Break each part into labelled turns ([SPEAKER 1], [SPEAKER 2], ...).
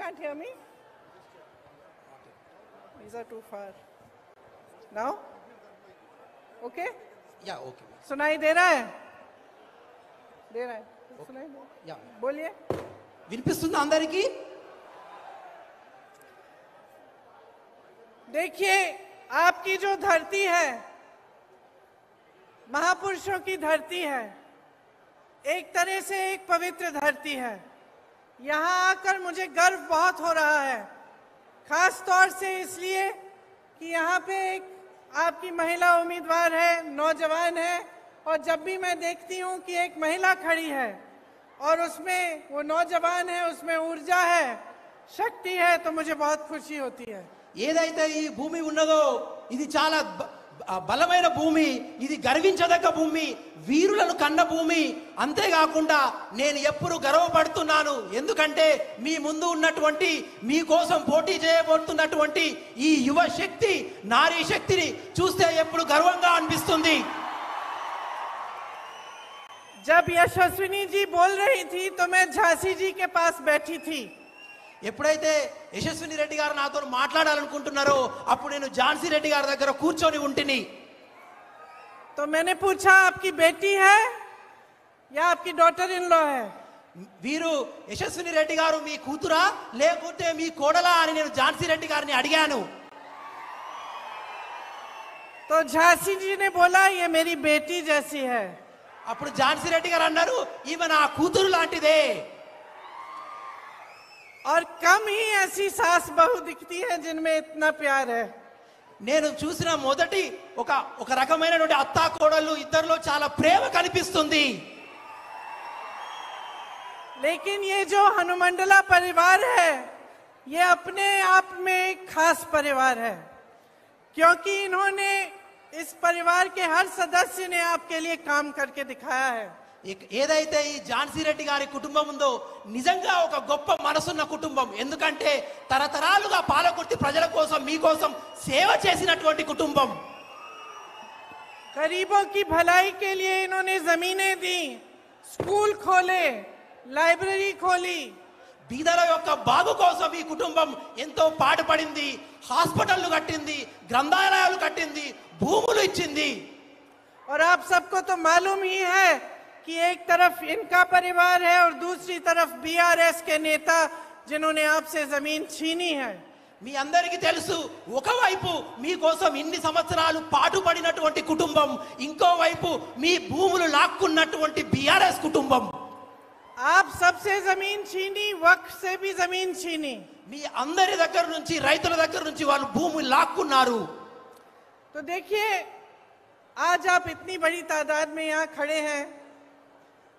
[SPEAKER 1] can't hear me? These are too far. Now? Okay?
[SPEAKER 2] Yeah, okay.
[SPEAKER 1] सुनाई दे रहा है? दे रहा है? सुनाई दे?
[SPEAKER 2] Yeah.
[SPEAKER 1] बोलिए.
[SPEAKER 2] వినిపిస్తుందా అందరికీ?
[SPEAKER 1] देखिए, आपकी जो धरती है, महापुरुषों की धरती है, एक तरह से एक पवित्र धरती है. यहाँ आकर मुझे गर्व बहुत हो रहा है, खास तौर से इसलिए कि यहाँ पे एक आपकी महिला उम्मीदवार है, नौजवान है, और जब भी मैं देखती हूँ कि एक महिला खड़ी है और उसमें वो नौजवान है, उसमें ऊर्जा है, शक्ति है, तो मुझे बहुत खुशी होती है.
[SPEAKER 2] ఏదైతే ఈ భూమి ఉన్నదో ఇది చాలా బలమైన భూమి, ఇది గర్వించదగ్గ భూమి, వీరులను కన్న భూమి. అంతేకాకుండా నేను ఎప్పుడు గర్వపడుతున్నాను, ఎందుకంటే మీ ముందు ఉన్నటువంటి మీకోసం పోటీ చేయబోతున్నటువంటి ఈ యువ శక్తి, నారీ శక్తిని చూస్తే ఎప్పుడు గర్వంగా అనిపిస్తుంది.
[SPEAKER 1] जब यशस्विनी जी बोल रही थी तो मैं झांसी जी के पास बैठी थी.
[SPEAKER 2] ఎప్పుడైతే యశస్విని రెడ్డి గారు నాతో మాట్లాడాలనుకుంటున్నారో అప్పుడు నేను ఝాన్సీ రెడ్డి గారి దగ్గర కూర్చొని ఉంటిని.
[SPEAKER 1] तो मैंने पूछा, आपकी बेटी है या आपकी डॉटर इन लॉ है?
[SPEAKER 2] వీరు యశస్విని రెడ్డి గారు మీ కూతురా లేకుంటే మీ కోడలా అని నేను ఝాన్సీ రెడ్డి గారిని అడిగాను.
[SPEAKER 1] तो झांसी जी ने बोला, ये मेरी बेटी जैसी है.
[SPEAKER 2] అప్పుడు ఝాన్సీ రెడ్డి గారు అన్నారు, ఈమె నా కూతురు లాంటిదే.
[SPEAKER 1] और कम ही ऐसी सास बहू दिखती है जिनमें इतना प्यार है.
[SPEAKER 2] నేను చూసిన మొదటి ఒక రకమైనటువంటి అత్తా కోడళ్ళు ఇద్దరిలో చాలా ప్రేమ కనిపిస్తుంది.
[SPEAKER 1] लेकिन ये जो हनुमंडला परिवार है, ये अपने आप में एक खास परिवार है, क्योंकि इन्होंने इस परिवार के हर सदस्य ने आपके लिए काम करके दिखाया है.
[SPEAKER 2] ఏదైతే ఈ ఝాన్సీ రెడ్డి గారి కుటుంబం ఉందో నిజంగా ఒక గొప్ప మనసున్న కుటుంబం. ఎందుకంటే తరతరాలుగా పాలకుర్తి ప్రజల కోసం మీకోసం సేవ చేసినటువంటి కుటుంబం.
[SPEAKER 1] गरीबों की भलाई के लिए इन्होंने जमीनें दी, स्कूल खोले, लाइब्रेरी खोली.
[SPEAKER 2] బీదల యొక్క బాగు కోసం ఈ కుటుంబం ఎంతో పాటుపడింది. హాస్పిటళ్లు కట్టింది, గ్రంథాలయాలు కట్టింది, భూములు ఇచ్చింది.
[SPEAKER 1] और आप सबको तो मालूम ही है कि एक तरफ इनका परिवार है और दूसरी तरफ बीआरएस के नेता जिन्होंने आपसे जमीन छीनी है.
[SPEAKER 2] మీ అందరికీ తెలుసు, ఒకవైపు మీకోసం ఇన్ని సంవత్సరాలు పాటుపడినటువంటి కుటుంబం, ఇంకోవైపు మీ భూములు లాక్కున్నటువంటి బీఆర్ఎస్ కుటుంబం.
[SPEAKER 1] आप सबसे जमीन छीनी, वक्फ से भी जमीन छीनी.
[SPEAKER 2] మీ అందరి దగ్గర నుంచి, రైతుల దగ్గర నుంచి వాళ్ళు భూములు లాక్కున్నారు.
[SPEAKER 1] तो देखिए, आज आप इतनी बड़ी तादाद में यहाँ खड़े हैं,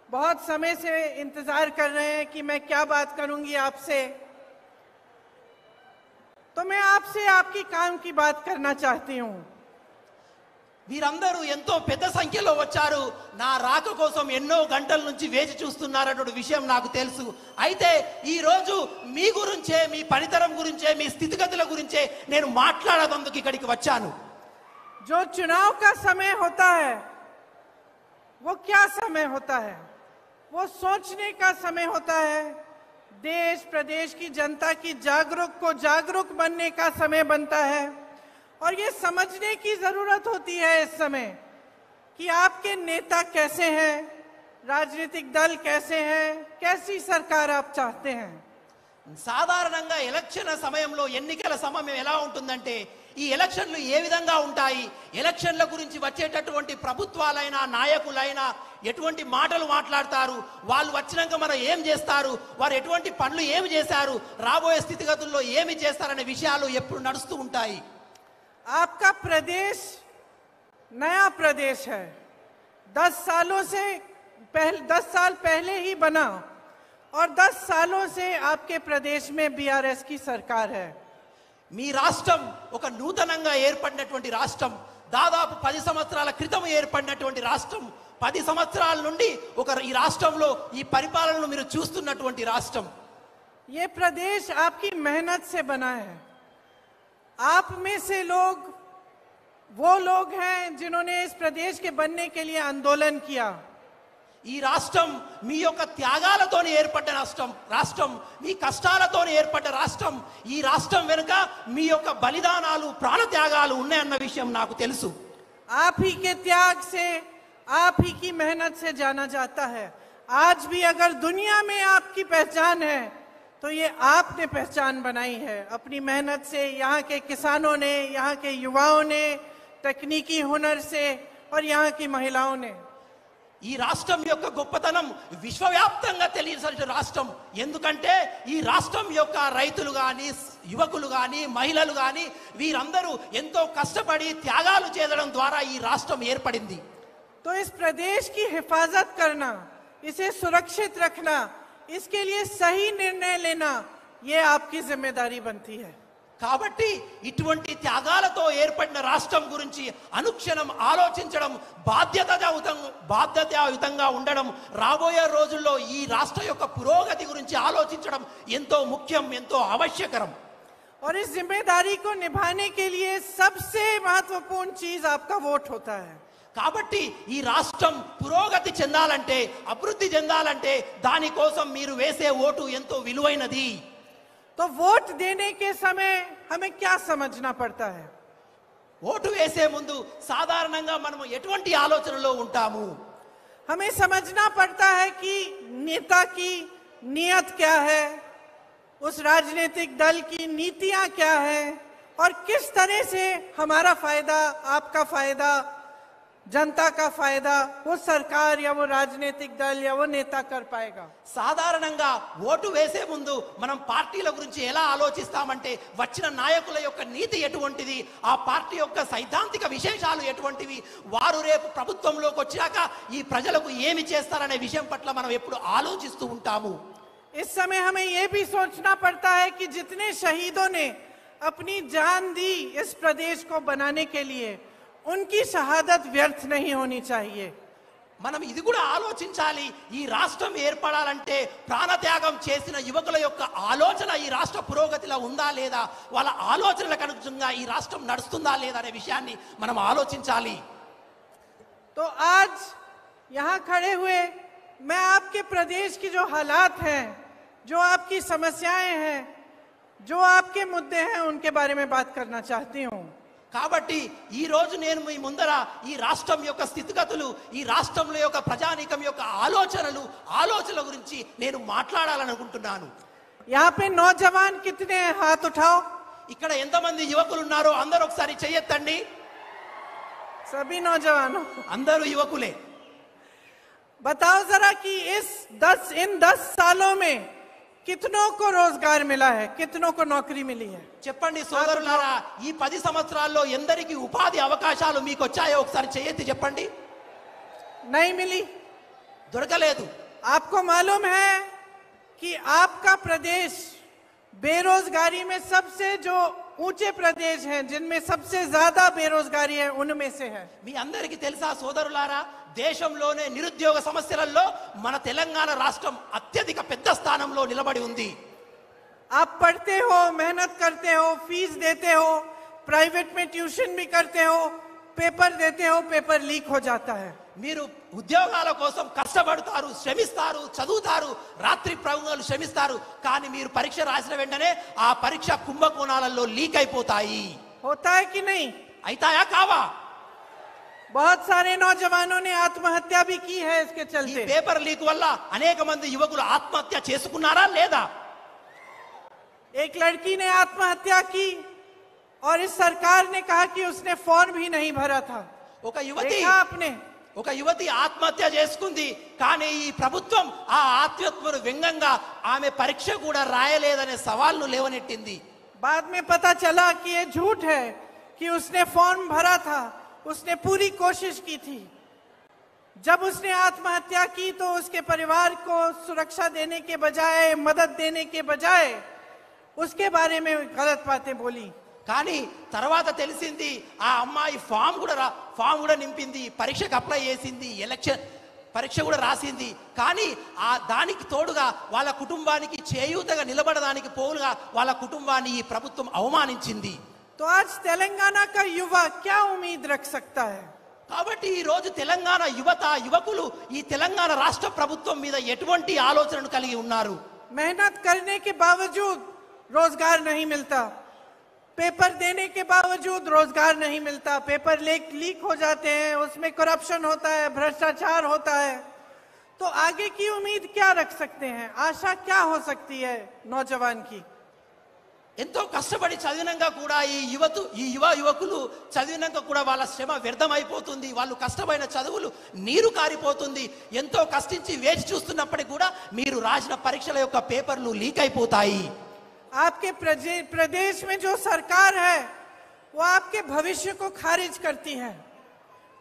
[SPEAKER 1] बहुत समय से इंतजार कर रहे हैं कि मैं क्या बात करूंगी आपसे. तो मैं आपसे आपकी काम की बात करना चाहती हूँ.
[SPEAKER 2] మీరందరూ ఎంతో పెద్ద సంఖ్యలో వచ్చారు. నా రాక కోసం ఎన్నో గంటల నుంచి వేచి చూస్తున్నారన్న విషయం నాకు తెలుసు. అయితే ఈ రోజు మీ గురించే, మీ పనితరం గురించే, మీ స్థితిగతుల గురించే నేను మాట్లాడేందుకు ఇక్కడికి వచ్చాను.
[SPEAKER 1] जो चुनाव का समय होता है, वो क्या समय होता है? वो सोचने का समय होता है. देश प्रदेश की जनता की जागरूक बनने का समय बनता है. और ये समझने की जरूरत होती है इस समय कि आपके नेता कैसे हैं, राजनीतिक दल कैसे हैं, कैसी सरकार आप चाहते हैं.
[SPEAKER 2] సాధారణంగా ఎలక్షన్ సమయంలో, ఎన్నికల సమయం ఎలా ఉంటుందంటే, ఈ ఎలక్షన్లు ఏ విధంగా ఉంటాయి, ఎలక్షన్ల గురించి వచ్చేటటువంటి ప్రభుత్వాలైనా నాయకులైనా ఎటువంటి మాటలు మాట్లాడతారు, వాళ్ళు వచ్చినాక మనం ఏం చేస్తారు, వారు ఎటువంటి పనులు ఏమి చేశారు, రాబోయే స్థితిగతుల్లో ఏమి చేస్తారనే విషయాలు ఎప్పుడు నడుస్తూ ఉంటాయి.
[SPEAKER 1] आपका प्रदेश नया प्रदेश है. 10 साल पहले ही बना और 10 सालों से आपके प्रदेश में बीआरएस की सरकार है.
[SPEAKER 2] మీ రాష్ట్రం ఒక నూతనంగా ఏర్పడినటువంటి రాష్ట్రం. దాదాపు 10 సంవత్సరాల క్రితం ఏర్పడినటువంటి రాష్ట్రం. 10 సంవత్సరాల నుండి ఈ రాష్ట్రంలో ఈ పరిపాలనను మీరు చూస్తున్నటువంటి రాష్ట్రం.
[SPEAKER 1] ये प्रदेश आपकी मेहनत से बना है. आप में से लोग वो लोग हैं जिन्होंने इस प्रदेश के बनने के लिए आंदोलन किया.
[SPEAKER 2] ఈ రాష్ట్రం మీ యొక్క త్యాగాలతోనే ఏర్పడ్డ రాష్ట్రం మీ కష్టాలతోనే ఏర్పడ్డ రాష్ట్రం. ఈ రాష్ట్రం వెనుక మీ యొక్క బలిదానాలు ప్రాణత్యాగాలు ఉన్నాయన్న విషయం నాకు తెలుసు.
[SPEAKER 1] आप ही के त्याग से, आप ही की मेहनत से जाना जाता है. आज भी अगर दुनिया में आपकी पहचान है तो ये आपने पहचान बनाई है अपनी मेहनत से. यहाँ के किसानों ने, यहाँ के युवाओं ने, तकनीकी हुनर से और यहाँ की महिलाओं ने.
[SPEAKER 2] ఈ రాష్ట్రం యొక్క గొప్పతనం విశ్వవ్యాప్తంగా తెలియజేసిన రాష్ట్రం. ఎందుకంటే ఈ రాష్ట్రం యొక్క రైతులు కానీ, యువకులు కానీ, మహిళలు కానీ వీరందరూ ఎంతో కష్టపడి త్యాగాలు చేయడం ద్వారా ఈ రాష్ట్రం ఏర్పడింది.
[SPEAKER 1] तो इस प्रदेश की हिफाजत करना, इसे सुरक्षित रखना, इसके लिए सही निर्णय लेना, ये आपकी जिम्मेदारी बनती है.
[SPEAKER 2] కాబట్టి ఇటువంటి త్యాగాలతో ఏర్పడిన రాష్ట్రం గురించి అనుక్షణం ఆలోచించడం, బాధ్యతాయుతంగా ఉండడం, రాబోయే రోజుల్లో ఈ రాష్ట్ర యొక్క పురోగతి గురించి ఆలోచించడం ఎంతో ముఖ్యం, ఎంతో ఆవశ్యకరం.
[SPEAKER 1] और इस जिम्मेदारी को निभाने के लिए सबसे महत्वपूर्ण चीज आपका वोट होता है.
[SPEAKER 2] కాబట్టి ఈ రాష్ట్రం పురోగతి చెందాలంటే, అభివృద్ధి చెందాలంటే దానికోసం మీరు వేసే ఓటు ఎంతో విలువైనది.
[SPEAKER 1] तो वोट देने के समय हमें क्या समझना पड़ता है?
[SPEAKER 2] ఓటు వేసే ముందు సాధారణంగా మనం ఎటువంటి ఆలోచనలో ఉంటాము?
[SPEAKER 1] हमें समझना पड़ता है कि नेता की नियत क्या है, उस राजनीतिक दल की नीतियां क्या है और किस तरह से हमारा फायदा, आपका फायदा, जनता का फायदा वो सरकार या वो राजनीतिक दल या वो नेता कर पाएगा.
[SPEAKER 2] సాధారణంగా ఓటు వేసే ముందు మనం పార్టీల గురించి ఎలా ఆలోచిస్తామంటే వచ్చిన నాయకుల యొక్క నీతి ఎటువంటిది, ఆ పార్టీ యొక్క సైద్ధాంతిక విశేషాలు ఎటువంటివి, వారు రేపు ప్రభుత్వంలోకి వచ్చాక ఈ ప్రజలకు ఏమి చేస్తారనే విషయం పట్ల మనం ఎప్పుడు ఆలోచిస్తూ ఉంటాము.
[SPEAKER 1] इस समय हमें ये भी सोचना पड़ता है कि जितने शहीदों ने अपनी जान दी इस प्रदेश को बनाने के लिए, उनकी शहादत व्यर्थ नहीं होनी चाहिए.
[SPEAKER 2] మనం ఇది కూడా ఆలోచించాలి. ఈ రాష్ట్రం ఏర్పడాలంటే ప్రాణత్యాగం చేసిన యువకుల యొక్క ఆలోచన ఈ రాష్ట్ర పురోగతిలో ఉందా లేదా, వాళ్ళ ఆలోచనలకు అనుగుణంగా ఈ రాష్ట్రం నడుస్తుందా లేదా అనే విషయాన్ని మనం ఆలోచించాలి.
[SPEAKER 1] तो आज यहाँ खड़े हुए मैं आपके प्रदेश की जो हालात हैं, जो आपकी समस्याएं हैं, जो आपके मुद्दे हैं, उनके बारे में बात करना चाहती हूँ.
[SPEAKER 2] కాబట్టి ఈ రోజు నేను మీ ముందర ఈ రాష్ట్రం యొక్క స్థితిగతులు, ఈ రాష్ట్రంలో యొక్క ప్రజానీకం యొక్క ఆలోచనల గురించి నేను మాట్లాడాలనుకుంటున్నాను.
[SPEAKER 1] यहाँ पे नौजवान कितने हैं? हाथ उठाओ.
[SPEAKER 2] ఇక్కడ ఎంతమంది యువకులు ఉన్నారో అందరూ ఒకసారి చెయ్యెత్తండి.
[SPEAKER 1] सभी नौजवानों,
[SPEAKER 2] అందరూ యువకులే.
[SPEAKER 1] बताओ जरा कि इन 10 सालों में कितनों को रोजगार मिला है, कितनों को नौकरी मिली है?
[SPEAKER 2] చెప్పండి సోదరులారా, ఈ 10 సంవత్సరాల్లో ఎందరికి ఉపాధి అవకాశాలు మీకు వచ్చాయో ఒకసారి చెయ్యెత్తి చెప్పండి.
[SPEAKER 1] नहीं मिली.
[SPEAKER 2] దొరకలేదు.
[SPEAKER 1] आपको मालूम है कि आपका प्रदेश बेरोजगारी में सबसे जो ऊंचे प्रदेश हैं, जिनमें सबसे ज्यादा बेरोजगारी है, उनमें से है.
[SPEAKER 2] మీ అందరికీ తెలుసా సోదరులారా, దేశంలోనే నిరుద్యోగ సమస్యలలో మన తెలంగాణ రాష్ట్రం అత్యధిక పెద్ద స్థానంలో నిలబడి ఉంది.
[SPEAKER 1] आप पढ़ते हो, मेहनत करते हो, फीस देते हो, प्राइवेट में ट्यूशन भी करते हो, पेपर देते हो, पेपर लीक हो जाता है.
[SPEAKER 2] మీరు ఉద్యోగాల కోసం కష్టపడతారు, శ్రమిస్తారు, చదువుతారు, రాత్రి ప్రయోగాలు శ్రమిస్తారు, కానీ మీరు పరీక్ష రాసిన వెంటనే ఆ పరీక్ష కుంభకోణాలలో లీక్ అయిపోతాయి.
[SPEAKER 1] होता है कि नहीं?
[SPEAKER 2] అయితాయా కావా?
[SPEAKER 1] बहुत सारे नौजवानों ने आत्महत्या भी की है इसके
[SPEAKER 2] ఈ
[SPEAKER 1] चलते.
[SPEAKER 2] పేపర్ లీక్ వల్ల అనేక మంది యువకులు ఆత్మహత్య చేసుకున్నారా లేదా?
[SPEAKER 1] एक लड़की ने आत्महत्या की और इस सरकार ने कहा कि उसने फॉर्म भी नहीं भरा था.
[SPEAKER 2] ఒక యువతి
[SPEAKER 1] देखा आपने?
[SPEAKER 2] ఆత్మహత్య చేసుకుంది, కానీ ఈ ప్రభుత్వం ఆ ఆత్మహత్యను వ్యంగ్యంగా ఆమె పరీక్ష కూడా రాయలేదనే సవాల్ను లేవనెట్టింది.
[SPEAKER 1] बाद में पता चला कि ये झूठ है कि उसने फॉर्म भरा था, उसने पूरी कोशिश की थी. जब उसने आत्महत्या की तो उसके परिवार को सुरक्षा देने के बजाय, मदद देने के बजाय उसके बारे में गलत बातें बोली.
[SPEAKER 2] కానీ తర్వాత తెలిసింది ఆ అమ్మాయి ఫామ్ కూడా నింపింది, పరీక్షకు అప్లై చేసింది, పరీక్ష కూడా రాసింది. కానీ ఆ దానికి తోడుగా వాళ్ళ కుటుంబానికి చేయూతగా నిలబడడానికి పోలుగా వాళ్ళ కుటుంబాన్ని ఈ ప్రభుత్వం అవమానించింది.
[SPEAKER 1] तो आज तेलंगाना का युवा क्या उम्मीद रख सकता है?
[SPEAKER 2] కాబట్టి ఈ రోజు తెలంగాణ యువకులు ఈ తెలంగాణ రాష్ట్ర ప్రభుత్వం మీద ఎటువంటి ఆలోచనను కలిగి ఉన్నారు?
[SPEAKER 1] मेहनत करने के बावजूद रोजगार नहीं मिलता, पेपर देने के बावजूद रोजगार नहीं मिलता, पेपर लीक हो जाते हैं, उसमें करप्शन होता है, भ्रष्टाचार होता है, तो आगे की उम्मीद क्या रख सकते हैं? आशा क्या हो सकती है नौजवान की?
[SPEAKER 2] ఎంతో కష్టపడి చదివినాక కూడా ఈ యువకులు చదివినాక కూడా వాళ్ళ శ్రమ వ్యర్థమైపోతుంది, వాళ్ళు కష్టమైన చదువులు నీరు కారిపోతుంది. ఎంతో కష్టించి వేచి చూస్తున్నప్పటికీ కూడా మీరు రాసిన పరీక్షల యొక్క పేపర్లు లీక్ అయిపోతాయి.
[SPEAKER 1] आपके प्रदेश में जो सरकार है वो आपके भविष्य को खारिज करती है.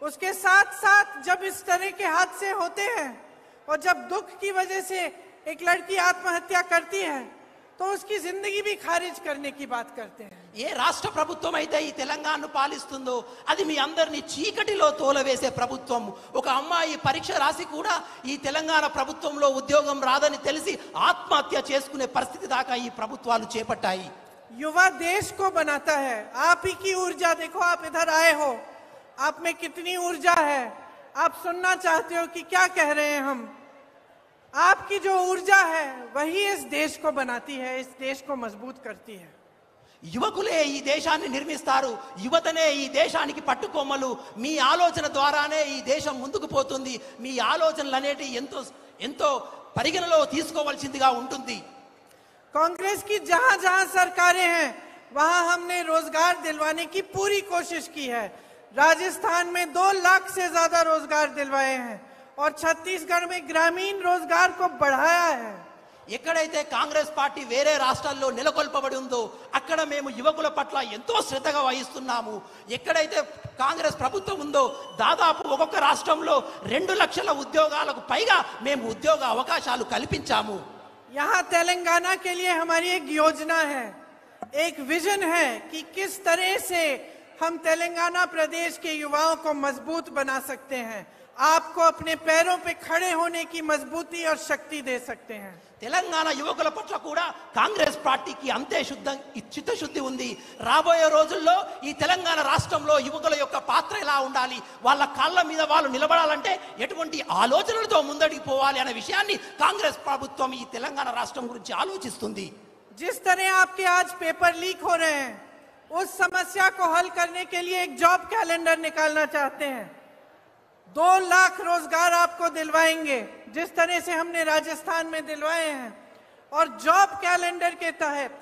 [SPEAKER 1] उसके साथ साथ जब इस तरह के हादसे होते हैं और जब दुख की वजह से एक लड़की आत्महत्या करती है तो उसकी जिंदगी भी खारिज करने की बात करते हैं.
[SPEAKER 2] ఏ రాష్ట్ర ప్రభుత్వం అయితే ఈ తెలంగాణను పాలిస్తుందో అది మీ అందరినీ చీకటిలో తోలవేసే ప్రభుత్వం. ఒక అమ్మాయి పరీక్ష రాసి కూడా ఈ తెలంగాణ ప్రభుత్వంలో ఉద్యోగం రాదని తెలిసి ఆత్మహత్య చేసుకునే పరిస్థితి దాకా ఈ ప్రభుత్వాలు చేపట్టాయి.
[SPEAKER 1] युवा देश को बनाता है. आप ही की ऊर्जा देखो, आप इधर आए हो, आप में कितनी ऊर्जा है. आप सुनना चाहते हो कि क्या कह रहे हैं हम. आपकी जो ऊर्जा है वही इस देश को बनाती है, इस देश को मजबूत करती है.
[SPEAKER 2] యువకులే ఈ దేశాన్ని నిర్మిస్తారు, యువతనే ఈ దేశానికి పట్టుకొమ్మలు. మీ ఆలోచన ద్వారానే ఈ దేశం ముందుకు పోతుంది. మీ ఆలోచనలు అనేటి ఎంతో ఎంతో పరిగణలో తీసుకోవాల్సిందిగా ఉంటుంది.
[SPEAKER 1] कांग्रेस की जहां जहां सरकारें हैं वहां हमने रोजगार दिलवाने की पूरी कोशिश की है. राजस्थान में 2 लाख से ज्यादा रोजगार दिलवाए हैं और छत्तीसगढ़ में ग्रामीण रोजगार को बढ़ाया है.
[SPEAKER 2] ఎక్కడైతే కాంగ్రెస్ పార్టీ వేరే రాష్ట్రాల్లో నెలకొల్పబడి ఉందో అక్కడ మేము యువకుల పట్ల ఎంతో శ్రద్ధగా వహిస్తున్నాము. ఎక్కడైతే కాంగ్రెస్ ప్రభుత్వం ఉందో దాదాపు ఒక్కొక్క రాష్ట్రంలో 2 లక్షల ఉద్యోగాలకు పైగా మేము ఉద్యోగ అవకాశాలు కల్పించాము.
[SPEAKER 1] यहाँ तेलंगाना के लिए हमारी एक योजना है, एक विजन है कि किस तरह से हम तेलंगाना प्रदेश के युवाओं को मजबूत बना सकते हैं, आपको अपने पैरों पे खड़े होने की मजबूती और शक्ति दे सकते हैं.
[SPEAKER 2] తెలంగాణ యువకుల పట్ల కూడా కాంగ్రెస్ పార్టీకి అంతే చిత్తశుద్ధి ఉంది. రాబోయే రోజుల్లో ఈ తెలంగాణ రాష్ట్రంలో యువకుల యొక్క పాత్ర ఎలా ఉండాలి, వాళ్ళ కాళ్ళ మీద వాళ్ళు నిలబడాలంటే ఎటువంటి ఆలోచనలతో ముందడికి పోవాలి అనే విషయాన్ని కాంగ్రెస్ ప్రభుత్వం ఈ తెలంగాణ రాష్ట్రం గురించి ఆలోచిస్తుంది.
[SPEAKER 1] जिस तरह आपके आज पेपर लीक हो रहे हैं, उस समस्या को हल करने के लिए एक जॉब कैलेंडर निकालना चाहते हैं. 2 लाख रोजगार आपको दिलवाएंगे जिस तरह से हमने राजस्थान में दिलवाए हैं. और जॉब कैलेंडर के तहत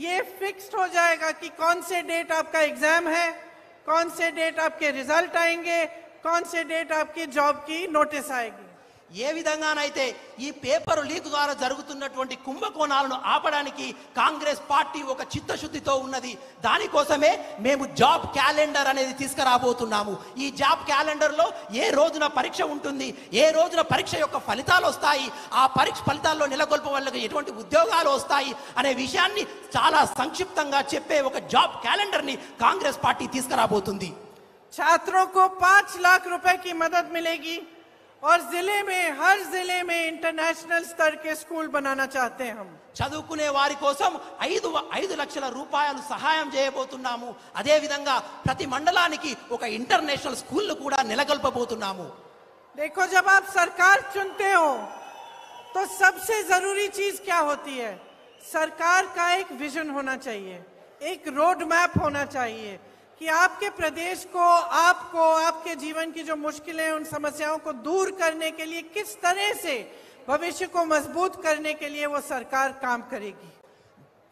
[SPEAKER 1] ये फिक्स्ड हो जाएगा कि कौन से डेट आपका एग्जाम है, कौन से डेट आपके रिजल्ट आएंगे, कौन से डेट आपकी जॉब की नोटिस आएगी.
[SPEAKER 2] ఏ విధంగానైతే ఈ పేపర్ లీక్ ద్వారా జరుగుతున్నటువంటి కుంభకోణాలను ఆపడానికి కాంగ్రెస్ పార్టీ ఒక చిత్తశుద్ధితో ఉన్నది. దానికోసమే మేము జాబ్ క్యాలెండర్ అనేది తీసుకురాబోతున్నాము. ఈ జాబ్ క్యాలెండర్లో ఏ రోజున పరీక్ష ఉంటుంది, ఏ రోజున పరీక్ష యొక్క ఫలితాలు వస్తాయి, ఆ పరీక్ష ఫలితాల్లో నెలకొల్ప వాళ్ళకి ఎటువంటి ఉద్యోగాలు వస్తాయి అనే విషయాన్ని చాలా సంక్షిప్తంగా చెప్పే ఒక జాబ్ క్యాలెండర్ని కాంగ్రెస్ పార్టీ తీసుకురాబోతుంది.
[SPEAKER 1] छात्रों को 5 लाख रुपए की मदद मिलेगी और जिले में, हर जिले में इंटरनेशनल स्तर के स्कूल बनाना चाहते हैं हम.
[SPEAKER 2] చదువుకునే వారి కోసం 5 లక్షల రూపాయలు సహాయం చేయబోతున్నాము. అదే విధంగా ప్రతి మండలానికి ఒక ఇంటర్నేషనల్ స్కూల్ కూడా నెలకొల్పబోతున్నాము.
[SPEAKER 1] देखो, जब आप सरकार चुनते हो तो सबसे जरूरी चीज क्या होती है? सरकार का एक विजन होना चाहिए, एक रोड मैप होना चाहिए कि आपके प्रदेश को, आपको, आपके जीवन की जो मुश्किलें, उन समस्याओं को दूर करने के लिए किस तरह से भविष्य को मजबूत करने के लिए वो सरकार काम करेगी.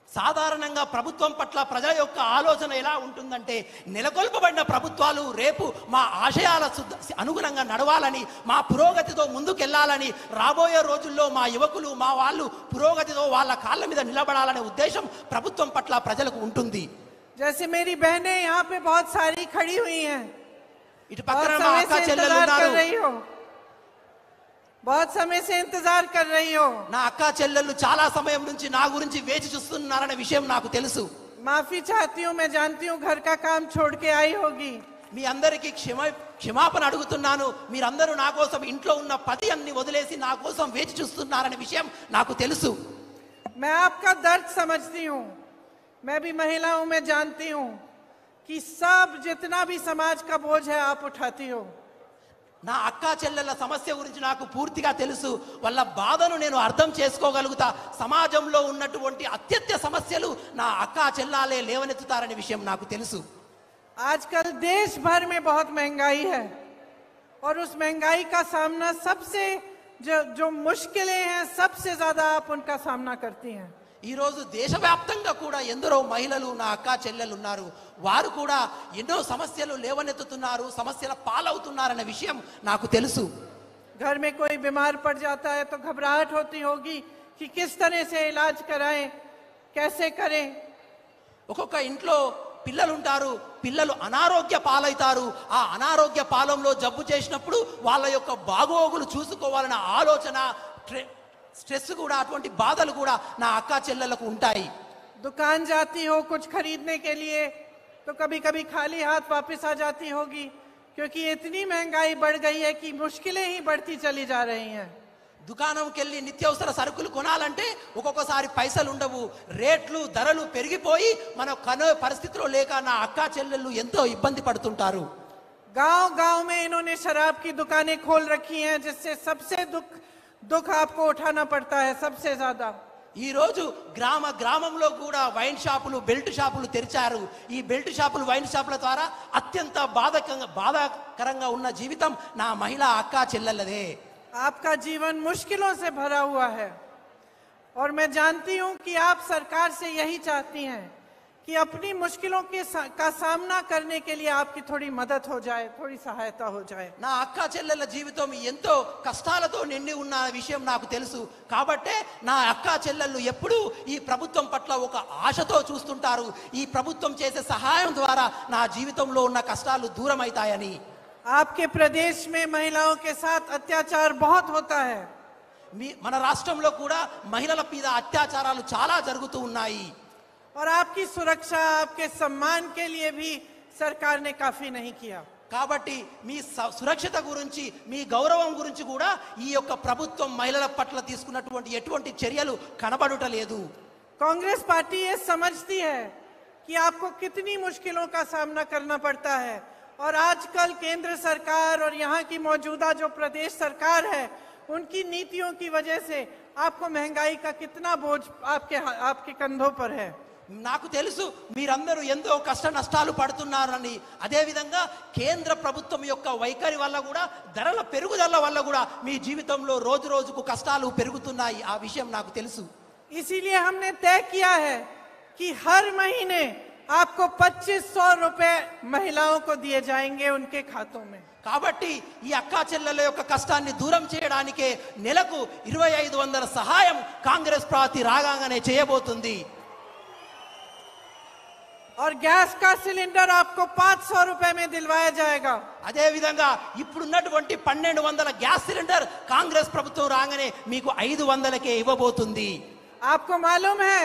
[SPEAKER 2] సాధారణంగా ప్రభుత్వం పట్ల ప్రజల యొక్క ఆలోచన ఎలా ఉంటుందంటే నెలకొల్పబడిన ప్రభుత్వాలు రేపు మా ఆశయాల అనుగుణంగా నడవాలని, మా పురోగతితో ముందుకెళ్లాలని, రాబోయే రోజుల్లో మా యువకులు, మా వాళ్ళు పురోగతితో వాళ్ళ కాళ్ళ మీద నిలబడాలనే ఉద్దేశం ప్రభుత్వం పట్ల ప్రజలకు ఉంటుంది.
[SPEAKER 1] जैसे मेरी बहनें यहाँ पे बहुत सारी खड़ी हुई हैं,
[SPEAKER 2] ఇటు పక్కన మా అక్క చెల్లెలు ఉన్నారు,
[SPEAKER 1] बहुत समय से इंतजार कर रही हो.
[SPEAKER 2] నా అక్క చెల్లెళ్ళు చాలా సమయం నుంచి నా గురించి వేచి చూస్తున్నారనే విషయం నాకు తెలుసు.
[SPEAKER 1] माफी चाहती हूँ, मैं जानती हूँ घर का काम छोड़ के आई होगी.
[SPEAKER 2] మీ అందరికీ క్షమాపణ అడుగుతున్నాను. మీరందరూ నా కోసం ఇంట్లో ఉన్న పని అన్ని వదిలేసి నా కోసం వేచి చూస్తున్నారనే విషయం నాకు తెలుసు.
[SPEAKER 1] मैं आपका दर्द समझती हूँ, मैं भी महिला हूं, मैं जानती हूं कि सब जितना भी समाज का बोझ है आप उठाती हो.
[SPEAKER 2] నా అక్క చెల్లెళ్ళ సమస్య గురించి నాకు పూర్తిగా తెలుసు. వాళ్ళ బాధను నేను అర్థం చేసుకోగలుగుతా. సమాజంలో ఉన్నటువంటి అత్యత్య సమస్యలు నా అక్క చెల్లాలే లేవనెత్తుతారనే విషయం నాకు తెలుసు.
[SPEAKER 1] आजकल देश भर में बहुत महंगाई है और उस महंगाई का सामना सबसे जो मुश्किलें हैं सबसे ज्यादा आप उनका सामना करती हैं.
[SPEAKER 2] ఈ రోజు దేశవ్యాప్తంగా కూడా ఎందరో మహిళలు నా అక్క చెల్లెలు ఉన్నారు. వారు కూడా ఎన్నో సమస్యలు లేవనెత్తుతున్నారు, సమస్యల పాలవుతున్నారనే విషయం నాకు తెలుసు.
[SPEAKER 1] घर में कोई बीमार पड़ जाता है तो घबराहट होती होगी कि किस तरह से इलाज कराएं, कैसे करें.
[SPEAKER 2] ఒక్కొక్క ఇంట్లో పిల్లలు ఉంటారు, పిల్లలు అనారోగ్య పాలవుతారు. ఆ అనారోగ్య పాలంలో జబ్బు చేసినప్పుడు వాళ్ళ యొక్క బాగోగులు చూసుకోవాలన్న ఆలోచన, స్ట్రెస్ కూడా, అటువంటి బాధలు కూడా నా అక్క చెల్లెలకు ఉంటాయి.
[SPEAKER 1] दुकान जाती हो कुछ खरीदने के लिए तो कभी कभी खाली हाथ वापस आ जाती होगी, क्योंकि इतनी महंगाई बढ़ गई है कि मुश्किलें ही बढ़ती चली जा रही हैं.
[SPEAKER 2] దుకాణంకి వెళ్ళి నిత్యావసర సరుకులు కొనాలంటే ఒక్కొక్కసారి పైసలు ఉండవు, రేట్లు ధరలు పెరిగిపోయి మన కనో పరిస్థితిలో లేక నా అక్క చెల్లెళ్ళు ఎంతో ఇబ్బంది పడుతుంటారు.
[SPEAKER 1] गांव गांव में इन्होंने शराब की दुकानें खोल रखी हैं, जिससे सबसे दुख आपको उठाना पड़ता है सबसे ज्यादा.
[SPEAKER 2] ఈ రోజు గ్రామ గ్రామంలో కూడా వైన్ షాపులు, బెల్ట్ షాపులు తెరిచారు. ఈ బెల్ట్ షాపులు, వైన్ షాపుల ద్వారా అత్యంత బాధాకరంగా ఉన్న జీవితం నా మహిళా అక్క చెల్లెళ్ళదే.
[SPEAKER 1] आपका जीवन मुश्किलों से भरा हुआ है और मैं जानती हूं कि आप सरकार से यही चाहती हैं कि अपनी मुश्किलों का सामना करने के लिए आपकी थोड़ी मदद हो जाए, थोड़ी सहायता हो जाए.
[SPEAKER 2] నా అక్క చెల్లెళ్ళ జీవితం ఎంతో కష్టాలతో నిండి ఉన్న విషయం నాకు తెలుసు. కాబట్టే నా అక్క చెల్లెళ్ళు ఎప్పుడూ ఈ ప్రభుత్వం పట్ల ఒక ఆశతో చూస్తుంటారు. ఈ ప్రభుత్వం చేసే సహాయం ద్వారా నా జీవితంలో ఉన్న కష్టాలు దూరం అవుతాయని.
[SPEAKER 1] आपके प्रदेश में महिलाओं के साथ अत्याचार बहुत होता है.
[SPEAKER 2] మన రాష్ట్రంలో కూడా మహిళల మీద అత్యాచారాలు చాలా జరుగుతూ ఉన్నాయి.
[SPEAKER 1] और आपकी सुरक्षा, आपके सम्मान के लिए भी सरकार ने काफी नहीं किया.
[SPEAKER 2] కాబట్టి మీ సురక్షిత గురించి, మీ గౌరవం గురించి కూడా ఈ యొక్క ప్రభుత్వం మహిళల పట్ల తీసుకున్నటువంటి ఎటువంటి చర్యలు కనబడుటలేదు.
[SPEAKER 1] कांग्रेस पार्टी ये समझती है कि आपको कितनी मुश्किलों का सामना करना पड़ता है और आजकल केंद्र सरकार और यहाँ की मौजूदा जो प्रदेश सरकार है उनकी नीतियों की वजह से आपको महंगाई का कितना बोझ आपके कंधों पर है.
[SPEAKER 2] నాకు తెలుసు మీరందరూ ఎంతో కష్ట నష్టాలు పడుతున్నారని. అదేవిధంగా కేంద్ర ప్రభుత్వం యొక్క వైఖరి వల్ల కూడా, ధరల పెరుగుదల వల్ల కూడా మీ జీవితంలో రోజు రోజుకు కష్టాలు పెరుగుతున్నాయి. ఆ విషయం నాకు తెలుసు.
[SPEAKER 1] इसीलिए हमने तय किया है कि हर महीने आपको 2500 रुपए महिलाओं को दिए जाएंगे उनके खातों में.
[SPEAKER 2] కాబట్టి ఈ అక్కా చెల్లెల యొక్క కష్టాన్ని దూరం చేయడానికే నెలకు 2500 సహాయం కాంగ్రెస్ పార్టీ రాగానే చేయబోతుంది.
[SPEAKER 1] और गैस का सिलेंडर आपको 500 रुपए में दिलवाया जाएगा.
[SPEAKER 2] అదే విధంగా ఇప్పుడున్నటువంటి 1200 గ్యాస్ సిలిండర్ కాంగ్రెస్ ప్రభుత్వం రాగానే మీకు 500కే ఇవ్వబోతుంది.
[SPEAKER 1] आपको मालूम है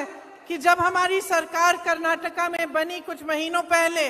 [SPEAKER 1] कि जब हमारी सरकार कर्नाटका में बनी कुछ महीनों पहले,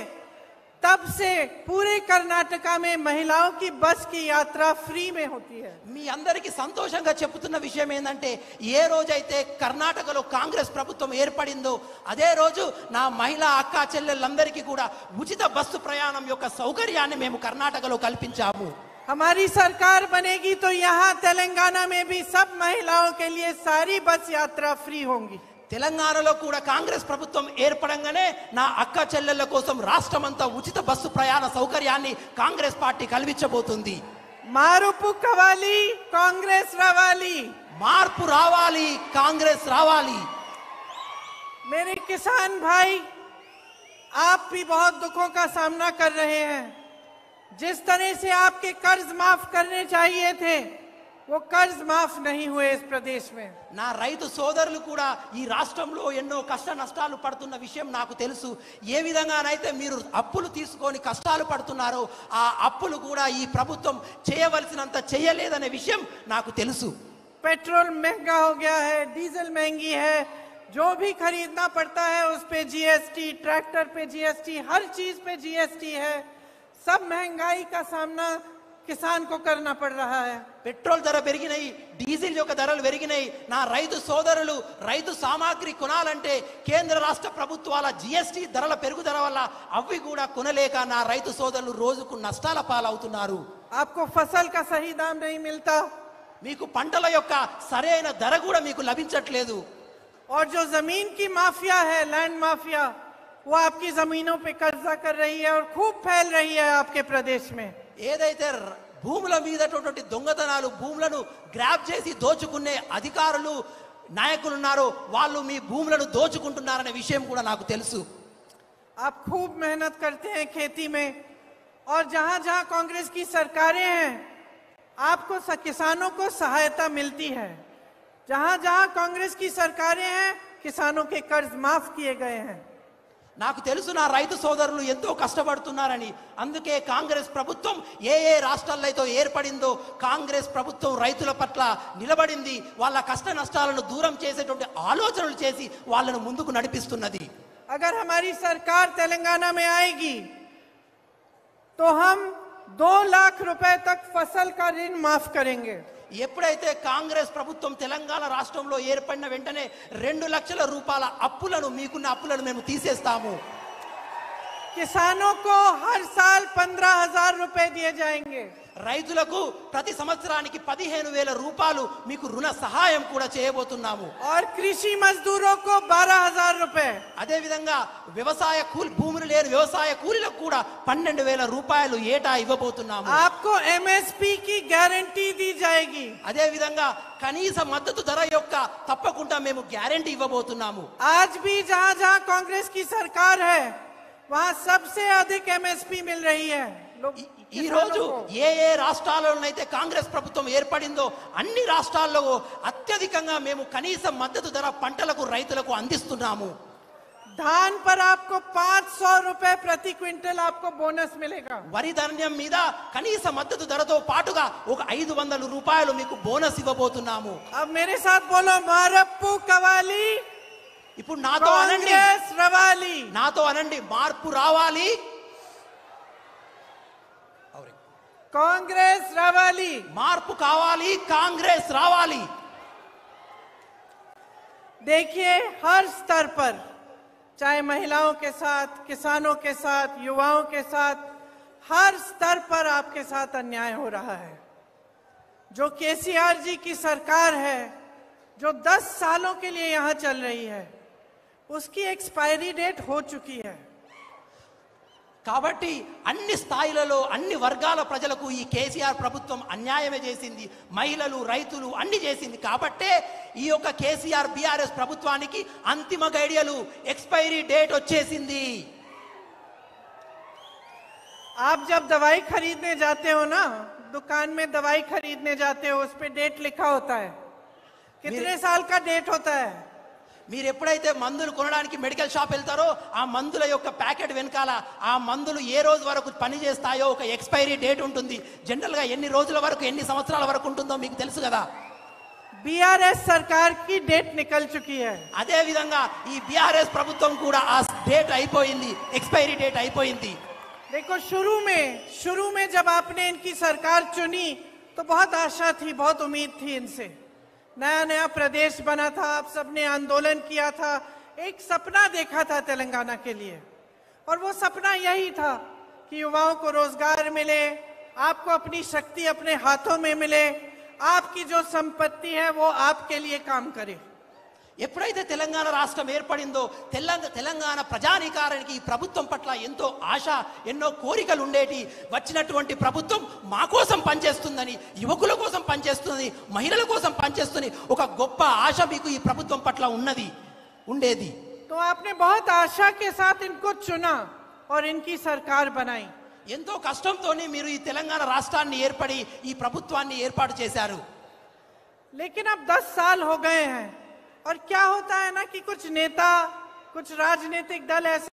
[SPEAKER 1] तब से पूरे कर्नाटका में महिलाओं की बस की यात्रा फ्री में होती है.
[SPEAKER 2] మీ అందరికీ సంతోషంగా చెప్తున్న విషయం ఏంటంటే, ఏ రోజైతే కర్ణాటకలో కాంగ్రెస్ ప్రభుత్వం ఏర్పడిందో అదే రోజు నా మహిళా అక్కా చెల్లెళ్ళందరికీ కూడా ఉచిత బస్సు ప్రయాణం యొక్క సౌకర్యాన్ని మేము కర్ణాటకలో కల్పించాము.
[SPEAKER 1] हमारी सरकार बनेगी तो यहाँ तेलंगाना में भी सब महिलाओं के लिए सारी बस यात्रा फ्री होंगी.
[SPEAKER 2] తెలంగాణలో కూడా కాంగ్రెస్ ప్రభుత్వం ఏర్పడంగానే నా అక్క చెల్లెళ్ళ కోసం రాష్ట్రమంతా ఉచిత బస్సు ప్రయాణ సౌకర్యాన్ని కాంగ్రెస్ పార్టీ కల్పించబోతుంది.
[SPEAKER 1] మారుపు కావాలి, కాంగ్రెస్ రావాలి.
[SPEAKER 2] మార్పు రావాలి, కాంగ్రెస్ రావాలి.
[SPEAKER 1] मेरे किसान भाई, आप भी बहुत दुखों का सामना कर रहे हैं. जिस तरह से आपके कर्ज माफ करने चाहिए थे, वो कर्ज माफ नहीं हुए इस प्रदेश में.
[SPEAKER 2] నా రైతు సోదరులు కూడా ఈ రాష్ట్రంలో ఎన్నో కష్ట నష్టాలు పడుతున్న విషయం నాకు తెలుసు. ఏ విధంగానైతే మీరు అప్పులు తీసుకొని కష్టాలు పడుతున్నారో ఆ అప్పులు కూడా ఈ ప్రభుత్వం చేయవలసినంత చేయలేదనే విషయం నాకు తెలుసు.
[SPEAKER 1] पेट्रोल महंगा हो गया है, डीजल महंगी है, जो भी खरीदना पड़ता है उस पे जीएसटी, ट्रैक्टर पे जीएसटी, हर चीज पे जीएसटी है. सब महंगाई का सामना किसान को करना पड़ रहा है।
[SPEAKER 2] పెట్రోల్ ధర పెరిగినాయి, డీజిల్ యొక్క ధరలు పెరిగినాయి. నా రైతు సోదరులు రైతు సామాగ్రి కొనాలంటే కేంద్ర రాష్ట్ర ప్రభుత్వాల జిఎస్టి ధరల పెరుగుదల వల్ల అవి కూడా కొనలేక నా రైతు సోదరులు రోజుకు నష్టాల పాలవుతున్నారు.
[SPEAKER 1] आपको फसल का सही दाम नहीं मिलता,
[SPEAKER 2] మీకు పంటల యొక్క సరైన ధర కూడా మీకు లభించట్లేదు.
[SPEAKER 1] और जो जमीन की माफिया है, लैंड माफिया, वो आपकी जमीनों पे कब्जा कर रही है और खूब फैल रही है आपके प्रदेश में।
[SPEAKER 2] ఏదైతే భూముల మీదటువంటి దొంగతనాలు, భూములను గ్రాబ్ చేసి దోచుకునే అధికారులు నాయకులు ఉన్నారో వాళ్ళు మీ భూములను దోచుకుంటున్నారనే విషయం కూడా నాకు తెలుసు.
[SPEAKER 1] आप खूब मेहनत करते हैं खेती में, और जहां जहां कांग्रेस की सरकारें हैं आपको किसानों को सहायता मिलती है। जहां जहां कांग्रेस की सरकारें हैं किसानों के कर्ज माफ किए गए हैं।
[SPEAKER 2] నాకు తెలుసు నా రైతు సోదరులు ఎంతో కష్టపడుతున్నారని. అందుకే కాంగ్రెస్ ప్రభుత్వం ఏ ఏ రాష్ట్రాల్లో అయితే ఏర్పడిందో కాంగ్రెస్ ప్రభుత్వం రైతుల పట్ల నిలబడింది. వాళ్ళ కష్ట నష్టాలను దూరం చేసేటువంటి ఆలోచనలు చేసి వాళ్ళను ముందుకు నడిపిస్తున్నది.
[SPEAKER 1] अगर हमारी सरकार तेलंगाना में आएगी तो हम 2 लाख रुपए तक फसल का ऋण माफ करेंगे।
[SPEAKER 2] ఎప్పుడైతే కాంగ్రెస్ ప్రభుత్వం తెలంగాణ రాష్ట్రంలో ఏర్పడిన వెంటనే 2 లక్షల రూపాయల అప్పులను, మీకున్న అప్పులను మేము తీసేస్తాము.
[SPEAKER 1] किसानों को हर साल 15,000 रुपए दिए जाएंगे।
[SPEAKER 2] రైతులకు ప్రతి సంవత్సరానికి 15,000 రూపాయలు మీకు రుణ సహాయం కూడా చేయబోతున్నాము.
[SPEAKER 1] और कृषि मजदूरों को 12,000 रुपए।
[SPEAKER 2] అదే విధంగా వ్యవసాయ కూలి, భూములు లేని వ్యవసాయ కూలీలకు కూడా 12,000 రూపాయలు ఏటా ఇవ్వబోతున్నాము.
[SPEAKER 1] आपको एमएसपी की गारंटी दी जाएगी।
[SPEAKER 2] అదే విధంగా కనీస మద్దతు ధర యొక్క తప్పకుండా మేము గ్యారెంటీ ఇవ్వబోతున్నాము.
[SPEAKER 1] आज भी जहां जहां कांग्रेस की सरकार है वहां सबसे अधिक एमएसपी मिल रही है।
[SPEAKER 2] ఈ రోజు ఏ ఏ రాష్ట్రాల్లోనైతే కాంగ్రెస్ ప్రభుత్వం ఏర్పడిందో అన్ని రాష్ట్రాల్లో అత్యధికంగా మేము కనీస మద్దతు ధర పంటలకు రైతులకు అందిస్తున్నాము.
[SPEAKER 1] धान पर आपको 500 रुपए प्रति क्विंटल आपको बोनस मिलेगा।
[SPEAKER 2] వరి ధాన్యం మీద కనీస మద్దతు ధరతో పాటుగా ఒక 500 రూపాయలు మీకు బోనస్ ఇవ్వబోతున్నాము.
[SPEAKER 1] अब मेरे साथ बोलो, मारप्पू कवाली,
[SPEAKER 2] ఇప్పుడు నాతో అనండి,
[SPEAKER 1] कांग्रेस रवाली।
[SPEAKER 2] నాతో అనండి, మార్పు రావాలి,
[SPEAKER 1] कांग्रेस रवाली।
[SPEAKER 2] మార్పు కావాలి, కాంగ్రెస్ రావాలి.
[SPEAKER 1] देखिए, हर स्तर पर, चाहे महिलाओं के साथ, किसानों के साथ, युवाओं के साथ, हर स्तर पर आपके साथ अन्याय हो रहा है। जो केसीआर जी की सरकार है, जो 10 सालों के लिए यहां चल रही है, उसकी एक्सपायरी डेट हो चुकी है।
[SPEAKER 2] కాబట్టి అన్ని స్థాయిలలో అన్ని వర్గాల ప్రజలకు ఈ కేసీఆర్ ప్రభుత్వం అన్యాయమే చేసింది. మహిళలు, రైతులు అన్ని చేసింది. కాబట్టే ఈ యొక్క కేసీఆర్ బీఆర్ఎస్ ప్రభుత్వానికి అంతిమ గడియలు, ఎక్స్పైరీ డేట్ వచ్చేసింది.
[SPEAKER 1] आप जब दवाई खरीदने जाते हो ना, दुकान में दवाई खरीदने जाते हो, उस पे डेट लिखा होता है, कितने साल का डेट होता है।
[SPEAKER 2] మీరు ఎప్పుడైతే మందులు కొనడానికి మెడికల్ షాప్ వెళ్తారో ఆ మందుల యొక్క ప్యాకెట్ వెనకాల ఆ మందులు ఏ రోజు వరకు పనిచేస్తాయో ఒక ఎక్స్పైరీ డేట్ ఉంటుంది. జనరల్ గా ఎన్ని రోజుల వరకు, ఎన్ని సంవత్సరాల వరకు ఉంటుందో మీకు తెలుసు కదా.
[SPEAKER 1] बीआरएस सरकार की डेट निकल चुकी है।
[SPEAKER 2] అదే విధంగా ఈ బీఆర్ఎస్ ప్రభుత్వం కూడా ఆ డేట్ అయిపోయింది, ఎక్స్పైరీ డేట్ అయిపోయింది.
[SPEAKER 1] देखो, शुरू में जब आपने इनकी सरकार चुनी तो बहुत आशा थी, बहुत उम्मीद थी इनसे। नया नया प्रदेश बना था, आप सबने आंदोलन किया था, एक सपना देखा था तेलंगाना के लिए, और वो सपना यही था कि युवाओं को रोजगार मिले, आपको अपनी शक्ति अपने हाथों में मिले, आपकी जो संपत्ति है वो आपके लिए काम करे।
[SPEAKER 2] ఎప్పుడైతే తెలంగాణ రాష్ట్రం ఏర్పడిందో తెలంగాణ ప్రజానీకారానికి ఈ ప్రభుత్వం పట్ల ఎంతో ఆశ, ఎన్నో కోరికలు ఉండేటి. వచ్చినటువంటి ప్రభుత్వం మా కోసం పనిచేస్తుందని, యువకుల కోసం పనిచేస్తుంది, మహిళల కోసం పనిచేస్తుంది, ఒక గొప్ప ఆశ మీకు ఈ ప్రభుత్వం పట్ల ఉండేది.
[SPEAKER 1] तो आपने बहुत आशा के साथ इनको चुना और इनकी सरकार बनाई।
[SPEAKER 2] ఎంతో కష్టంతోనే మీరు ఈ తెలంగాణ రాష్ట్రాన్ని ఏర్పడి ఈ ప్రభుత్వాన్ని ఏర్పాటు చేశారు.
[SPEAKER 1] लेकिन अब 10 साल हो गए हैं, और क्या होता है ना कि कुछ नेता, कुछ राजनीतिक दल ऐसे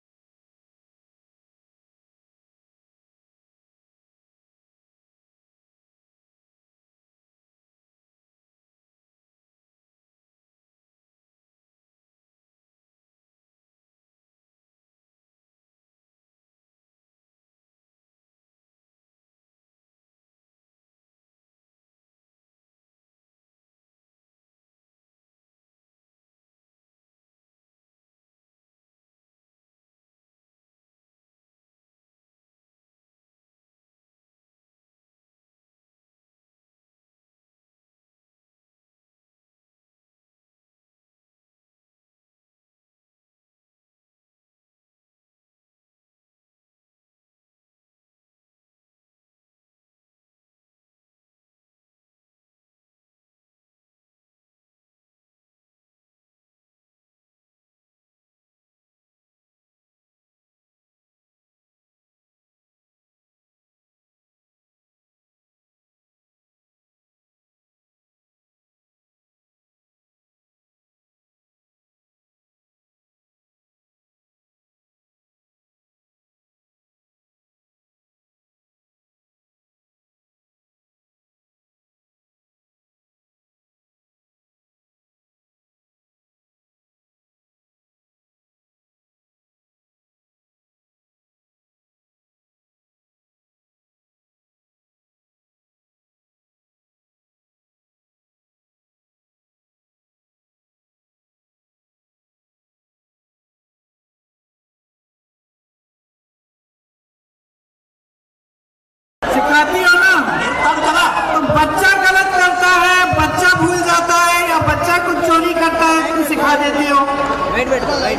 [SPEAKER 1] सिखाती हो ना,
[SPEAKER 2] నేర్పుతాను కదా.
[SPEAKER 1] तो बच्चा गलत करता है, बच्चा भूल जाता है या बच्चा कुछ चोरी करता है तो सिखा देती हो।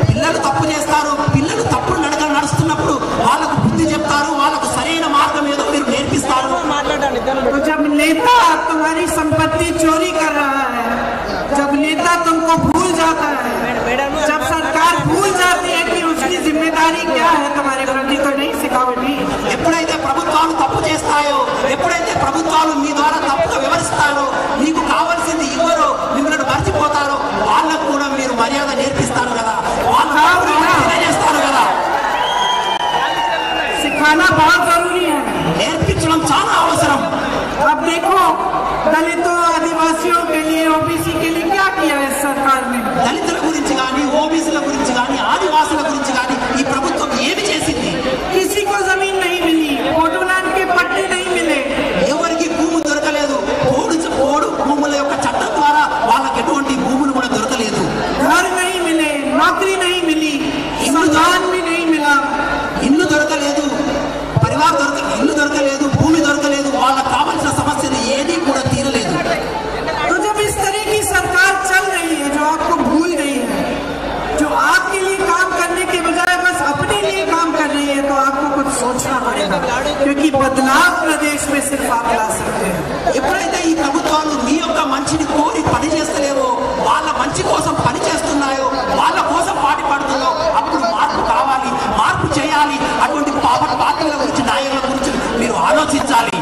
[SPEAKER 2] పిల్లలు తప్పు చేస్తారు, పిల్లలు తప్పుడు నడకలు నడుస్తున్నప్పుడు వాళ్ళకు బుద్ధి చెప్తారు, వాళ్ళకు సరైన మార్గం ఏదో మీరు నేర్పిస్తారు.
[SPEAKER 1] तो जब नेता तुम्हारी संपत्ति चोरी कर रहा है, जब नेता तुमको भूल जाता है, जब सरकार भूल जाती है कि उसकी जिम्मेदारी क्या है तुम्हारे प्रति, तो नहीं सिखाओगी।
[SPEAKER 2] ఎప్పుడైతే ప్రభుత్వాలు తప్పు చేస్తాయో, ఎప్పుడైతే ప్రభుత్వాలు మీ ద్వారా తప్పుగా వివరిస్తారో, మీకు కావాల్సింది ఇవ్వరో, మిమ్మల్ని మర్చిపోతారో, వాళ్ళకు కూడా మీరు మర్యాద నేర్పిస్తారు కదా, వాళ్ళకు తెలియజేస్తారు కదా.
[SPEAKER 1] सिखाना बहुत जरूरी है,
[SPEAKER 2] నేర్పించడం చాలా అవసరం.
[SPEAKER 1] अब देखो दलितों आदिवासियों के लिए, ओबीसी के लिए क्या किया है सरकार ने।
[SPEAKER 2] దళితుల గురించి కానీ, ఓబీసీల గురించి కానీ, ఆదివాసుల గురించి కానీ ఈ ప్రభుత్వం ఏమి చేసింది?
[SPEAKER 1] किसी को जमीन नहीं मिली, फोटोलैंड के पट्टे नहीं मिले,
[SPEAKER 2] ఎవరికి భూమి దొరకలేదు. పోడు భూముల యొక్క చట్టం ద్వారా వాళ్ళకి ఎటువంటి భూములు కూడా దొరకలేదు.
[SPEAKER 1] घर नहीं मिले, नौकरी नहीं मिली, सम्मान भी नहीं मिला।
[SPEAKER 2] ఇల్లు దొరకలేదు, ఇల్లు దొరకలేదు, భూమి దొరకలేదు, వాళ్ళకి కావాల్సిన సమస్యలు ఏది కూడా తీరలేదు.
[SPEAKER 1] तो जब इस तरह की सरकार चल रही है जो आपको भूल गई है, जो आपके लिए काम करने के बजाय बस अपने लिए काम कर रही है, तो आपको कुछ सोचना पड़ेगा, क्योंकि बदलाव प्रदेश में सिर्फ आप ला सकते हैं।
[SPEAKER 2] ఎప్పుడైతే ఈ ప్రభుత్వాలు మీ యొక్క మంచిని కోరి పని చేస్తలేవో, వాళ్ళ మంచి కోసం పని చేస్తున్నాయో, వాళ్ళ కోసం పాటుపడుతుందో, అప్పుడు మార్పు కావాలి, మార్పు చేయాలి. అటువంటి పాత్రల గురించి, నాయకుల గురించి మీరు ఆలోచించాలి.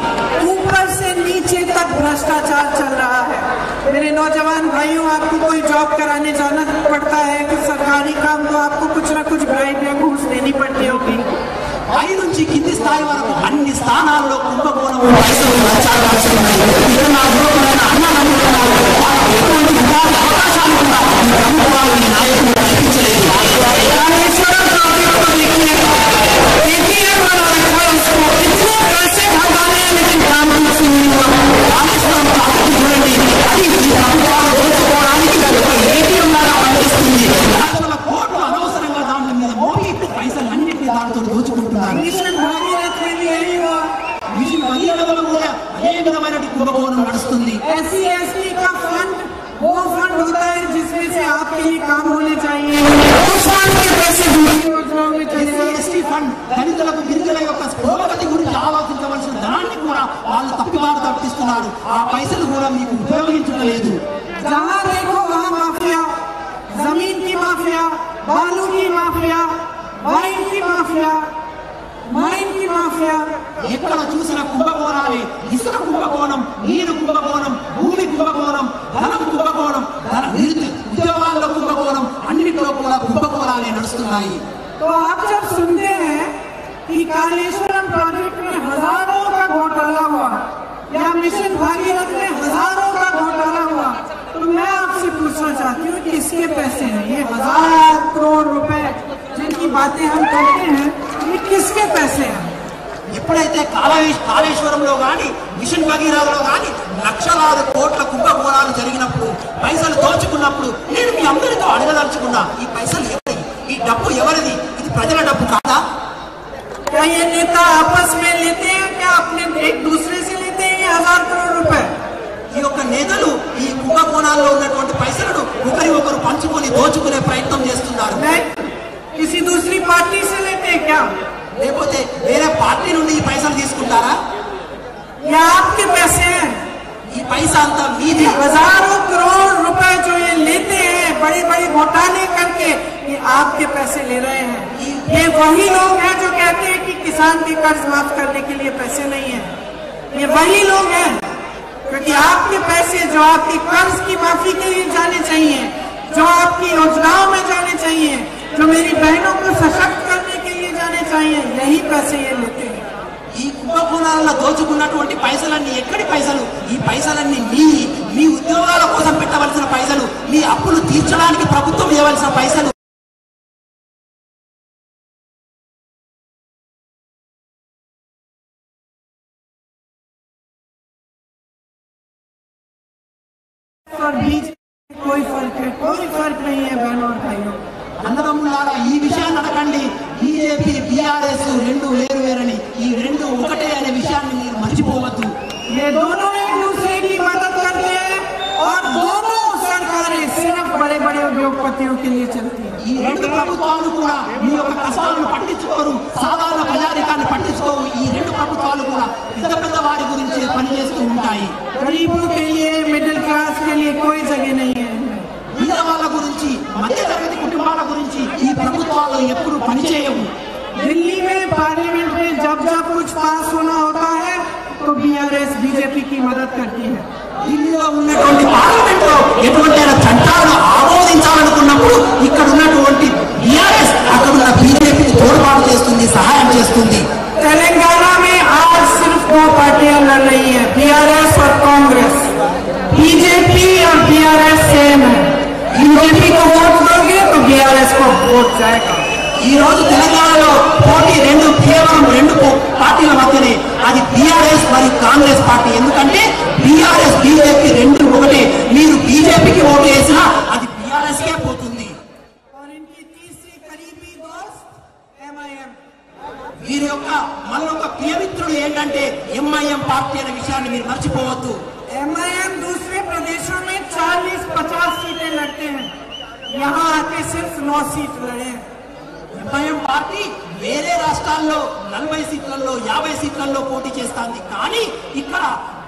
[SPEAKER 1] ऊपर से नीचे तक भ्रष्टाचार चल रहा है। मेरे नौजवान भाइयों, आपको कोई जॉब कराने जाना पड़ता है कि सरकारी काम, तो आपको कुछ ना कुछ ब्राइब या घूस देनी पड़ती होगी।
[SPEAKER 2] పై నుంచి కింది స్థాయి వరకు అన్ని స్థానాల్లో కుంభకోణం పైసలు లంచాలు రాస్తున్నాయి. ఇక్కడ నా దూరమైన అన్నదమ్ములు వాళ్ళకి ఎటువంటి ఉపాధి అవకాశాలు కూడా ఈ ప్రభుత్వాలు, ఈ నాయకులు కల్పించలేదు.
[SPEAKER 1] रामेश्वरम ट्रॉफी को देखिए, ATM बना रखा है उसको, इतने पैसे भगाने हैं लेकिन काम कुछ नहीं हुआ।
[SPEAKER 2] రామేశ్వరం ట్రాఫిక్ చూడండి, అది ఈ ప్రభుత్వాలు దోచుకోవడానికి ఒక ఏటీఎం లాగా పనిచేస్తుంది. లక్షల కోట్లు అనవసరంగా దాని మీద మోగి పైసలన్నింటినీ దాంతో దోచుకుంటున్నారు.
[SPEAKER 1] मिशन भागीरथ में भी यही हुआ।
[SPEAKER 2] మిషన్ భగీరథలో కూడా అదే విధమైన కుంభకోణం నడుస్తుంది.
[SPEAKER 1] SC/ST का फंड वो फंड होता है जिसमें से आपके लिए काम होने चाहिए, उस फंड के पैसे दूसरी योजनाओं में चले जाते हैं।
[SPEAKER 2] ఎస్సీ ఫండ్ దళితులకు, గిరిజనుల యొక్క పురోగతి గురించి ఆలోచించవలసిన ధనాన్ని కూడా వాళ్ళు తప్పిదారు తప్పిస్తున్నారు. ఆ పైసలు కూడా మీకు ఉపయోగించడం లేదు.
[SPEAKER 1] जहाँ देखो वहाँ माफिया, जमीन की माफिया, बालू की माफिया, वाइन की माफिया, माइन की माफिया।
[SPEAKER 2] ఎక్కడ చూసిన కుంభకోణాలే. ఇసుక కుంభకోణం, నీరు కుంభకోణం, భూమి కుంభకోణం, ధనం కుంభకోణం, ఉద్యోగాల్లో కుంభకోణం, అన్నింటిలో కూడా కుంభకోణాలే నడుస్తున్నాయి.
[SPEAKER 1] तो आप जब सुनते हैं कि कालेश्वरम प्रोजेक्ट में हजारों का घोटाला हुआ या मिशन भागीरथ में हजारों का घोटाला हुआ, तो मैं आपसे पूछना चाहती हूँ कि इसके पैसे हैं, ये 1000 करोड़ रुपए जिनकी बातें हम करते हैं, ये किसके पैसे हैं?
[SPEAKER 2] ఎప్పుడైతే కాళేశ్వరంలో కానీ, మిషన్ భగీరథలో కానీ లక్షలాది కోట్ల కుంభకోణాలు జరిగినప్పుడు, పైసలు దోచుకున్నప్పుడు, నేను మీ అందరితో అడగదలుచుకున్నా, ఈ పైసలు ఎవరి, ఈ డబ్బు ఎవరిది? ఇది ప్రజల డబ్బు కాదా?
[SPEAKER 1] क्या ये नेता आपस में लेते हैं, क्या अपने एक दूसरे से लेते हैं ये 1000 करोड़ रुपए?
[SPEAKER 2] ఈ యొక్క నేతలు ఈ కుంభకోణాల్లో ఉన్నటువంటి పైసలను ఒకరి ఒకరు పంచుకొని దోచుకునే ప్రయత్నం చేస్తున్నారు.
[SPEAKER 1] नहीं, किसी दूसरी पार्टी से लेते हैं क्या?
[SPEAKER 2] లేకపోతే వేరే పార్టీ నుండి ఈ పైసలు తీసుకుంటారా?
[SPEAKER 1] या आपके पैसे हैं?
[SPEAKER 2] ఈ పైసా అంతా మీది.
[SPEAKER 1] हजारों करोड़ रुपए जो ये लेते हैं बड़े बड़े घोटाले करके, ये आपके पैसे ले रहे हैं। ये वही लोग हैं जो कहते हैं कि किसान के कर्ज माफ करने के लिए पैसे नहीं है। ये वही लोग हैं, क्योंकि आपके पैसे जो आपकी कर्ज की माफी के लिए जाने चाहिए, जो आपकी योजनाओं में जाने चाहिए, जो मेरी बहनों को सशक्त करने के लिए जाने चाहिए, यही पैसे ये लेते हैं।
[SPEAKER 2] ఈ కుంభకోణాలలో దోచుకున్నటువంటి పైసలన్నీ ఎక్కడి పైసలు? ఈ పైసలన్నీ మీ ఉద్యోగాల కోసం పెట్టవలసిన పైసలు, మీ అప్పులు తీర్చడానికి ప్రభుత్వం ఇవ్వవలసిన పైసలు.
[SPEAKER 1] और बीच कोई फर्क है? कोई फर्क नहीं है बहनों और भाइयों।
[SPEAKER 2] అన్నదమ్ములారా ఈ విషయాన్ని అనకండి, బీజేపీ బీఆర్ఎస్ రెండు వేరు వేరని, ఈ రెండు ఒకటే అనే విషయాన్ని మీరు మర్చిపోవద్దు.
[SPEAKER 1] ये दोनों एक दूसरे की मदद करते हैं और दोनों सरकारें सिर्फ बड़े बड़े उद्योगपतियों के लिए चलती हैं.
[SPEAKER 2] ఈ రెండు ప్రభుత్వాలు కూడా మీ యొక్క కష్టాలను పట్టించుకోరు, సాధారణ ప్రజానికాన్ని పట్టించుకోవు. ఈ రెండు ప్రభుత్వాలు కూడా పెద్ద పెద్ద వారి గురించి పనిచేస్తూ ఉంటాయి.
[SPEAKER 1] गरीबों के लिए, मिडिल क्लास के लिए कोई जगह नहीं है.
[SPEAKER 2] పేద వాళ్ళ గురించి, మధ్య తరగతి కుటుంబాల గురించి ఈ ప్రభుత్వాలు ఎప్పుడు పనిచేయవు.
[SPEAKER 1] दिल्ली में पार्लियामेंट में जब जब कुछ पास होना होता है तो बीआरएस बीजेपी की मदद करती है.
[SPEAKER 2] ఢిల్లీలో ఉన్నటువంటి పార్లమెంట్ లో ఎటువంటి చట్టాలను ఆమోదించాలనుకున్నప్పుడు ఇక్కడ ఉన్నటువంటి బీఆర్ఎస్ అక్కడ ఉన్న బీజేపీకి తోడ్పాటు చేస్తుంది, సహాయం చేస్తుంది.
[SPEAKER 1] तेलंगाना में आज सिर्फ दो पार्टियां लड़ रही है, बीआरएस और कांग्रेस. बीजेपी और बीआरएस सेम है. बीजेपी को वोट दोगे तो बीआरएस को वोट जाएगा.
[SPEAKER 2] ఈ రోజు తెలంగాణలో పోటీ కేవలం రెండు పార్టీల మధ్యనే, అది బీఆర్ఎస్ మరియు కాంగ్రెస్ పార్టీ. ఎందుకంటే బీఆర్ఎస్ బీజేపీ రెండు ఒకటే. మీరు బీజేపీకి ఓటు వేసినా అది బీఆర్ఎస్ కే పోతుంది.
[SPEAKER 1] और इनकी तीसरी करीबी दोस्त एमआईएम.
[SPEAKER 2] వీరి యొక్క మరొక ప్రియమిత్రుడు ఏంటంటే ఎంఐఎం పార్టీ అనే విషయాన్ని మీరు మర్చిపోవద్దు.
[SPEAKER 1] एमआईएम दूसरे प्रदेशों में 40-50 सीटें लड़ते हैं, यहाँ आके सिर्फ 9 सीट लड़े.
[SPEAKER 2] ఎంఐఎం పార్టీ వేరే రాష్ట్రాల్లో 40 సీట్లలో 50 సీట్లలో పోటీ చేస్తుంది. కానీ ఇక్కడ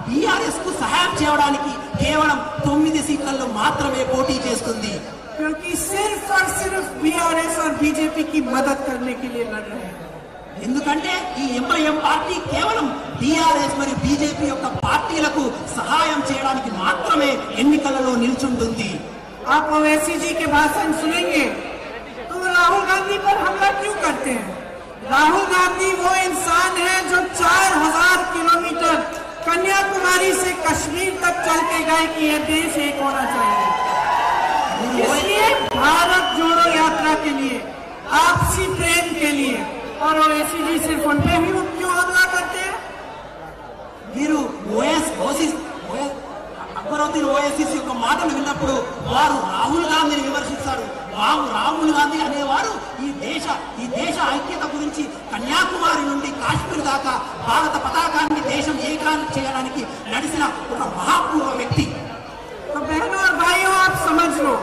[SPEAKER 2] బీఆర్ఎస్ కు సహాయం చేయడానికి కేవలం 9 సీట్లలో మాత్రమే పోటీ చేస్తుంది.
[SPEAKER 1] क्योंकि सिर्फ और सिर्फ बीआरएस और बीजेपी की मदद करने के लिए लड़ रहे हैं.
[SPEAKER 2] ఎందుకంటే ఈ ఎంఐఎం పార్టీ కేవలం బీఆర్ఎస్ మరియు బీజేపీ యొక్క పార్టీలకు సహాయం చేయడానికి మాత్రమే ఎన్నికలలో నిల్చుంటుంది.
[SPEAKER 1] आप ओवैसी जी के भाषण सुनेंगे तो राहुल गांधी पर हमला क्यों करते हैं? राहुल गांधी वो इंसान है जो 4000 किलोमीटर कन्याकुमारी से कश्मीर तक चल के गए कि यह देश एक होना चाहिए. इसलिए भारत जोड़ो यात्रा के लिए, आपसी प्रेम के लिए. और ओवैसी जी सिर्फ उन पे ही क्यों हमला करते हैं?
[SPEAKER 2] మీరు అక్బరుద్దీన్ ఓవైసీ యొక్క మాటలు విన్నప్పుడు వారు రాహుల్ గాంధీని విమర్శిస్తారు. రాహుల్ గాంధీ అనేవారు ఈ దేశ ఐక్యత గురించి కన్యాకుమారి నుండి కాశ్మీర్ దాకా భారత పతాకాన్ని దేశం ఏకాన్ని చేయడానికి నడిచిన ఒక మహాపూర్వ వ్యక్తి.
[SPEAKER 1] तो बहनों और भाइयों, आप समझ लो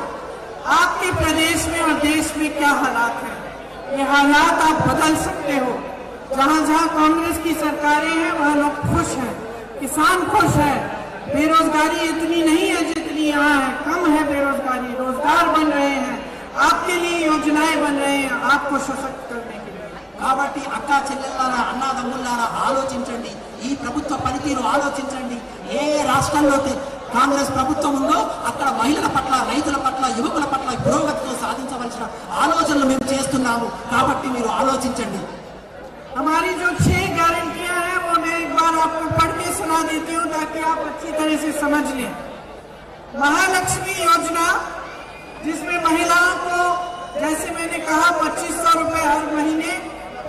[SPEAKER 1] आपके प्रदेश में और देश में क्या हालात है. ये हालात आप बदल सकते हो. जहाँ जहाँ कांग्रेस की सरकारें हैं वहाँ लोग खुश हैं, किसान खुश है, बेरोजगारी इतनी नहीं है जितनी यहाँ है, कम है बेरोजगारी, रोजगार बन रहे हैं, आपके लिए योजनाएं बन रहे हैं आपको सशक्त करने के लिए.
[SPEAKER 2] కాబట్టి అక్క చెల్లెళ్ళారా, అన్నాదమ్ములారా ఆలోచించండి. ఈ ప్రభుత్వ పనితీరు ఆలోచించండి. ఏ రాష్ట్రంలో కాంగ్రెస్ ప్రభుత్వం ఉందో అక్కడ మహిళల పట్ల, రైతుల పట్ల, యువకుల పట్ల పురోగతితో సాధించవలసిన ఆలోచనలు మేము చేస్తున్నాము. కాబట్టి మీరు ఆలోచించండి.
[SPEAKER 1] हमारी जो 6 गारंटियां हैं वो मैं एक बार आपको पढ़ के सुना देती हूँ ताकि आप अच्छी तरह से समझ लें. महालक्ष्मी योजना, जिसमें महिलाओं को, जैसे मैंने कहा, 2500 रुपए हर महीने,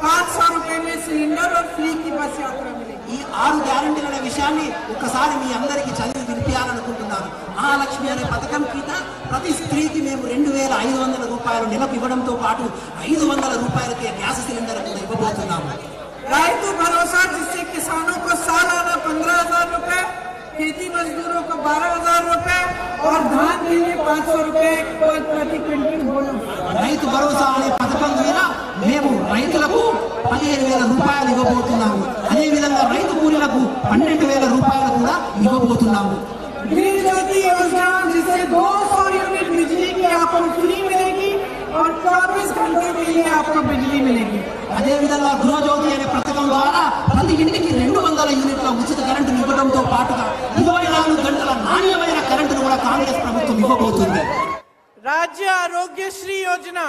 [SPEAKER 1] 500 रुपए में सिलेंडर और फ्री की बस यात्रा मिलेगी.
[SPEAKER 2] ఈ 6 గ్యారెంటీల అనే విషయాన్ని ఒకసారి మీ అందరికీ చదివి వినిపించాలనుకుంటున్నాను. మహాలక్ష్మి అనే పథకం కింద ప్రతి స్త్రీకి మేము 2500 రూపాయలు నెలకు ఇవ్వడంతో పాటు 500 రూపాయలకే గ్యాస్ సిలిండర్ కూడా ఇవ్వబోతున్నాము.
[SPEAKER 1] రైతు భరోసా, जिससे किसानों को सालाना 15,000 रुपए, खेती मजदूरों को 12,000 रुपए और धान के लिए 500 रुपए प्रति क्विंटल बोनस.
[SPEAKER 2] రైతు భరోసా అనే పథకం ద్వారా మేము రైతులకు 15,000 రూపాయలు ఇవ్వబోతున్నాము. అదేవిధంగా రైతు కూలీలకు 12,000 రూపాయలు కూడా ఇవ్వబోతున్నాము.
[SPEAKER 1] गृह ज्योति योजना, जिससे 200 यूनिट बिजली की आपको फ्री मिलेगी और 24 घंटे के लिए आपको बिजली मिलेगी.
[SPEAKER 2] అదేవిధంగా గృహజ్యోతి అనే పథకం ద్వారా ప్రతి ఇంటికి 200 యూనిట్ల ఉచిత కరెంటు ఇవ్వడంతో పాటుగా 24 గంటల నాణ్యమైన కరెంటును కూడా కాంగ్రెస్ ప్రభుత్వం ఇవ్వబోతుంది.
[SPEAKER 1] राज्य आरोग्यश्री योजना,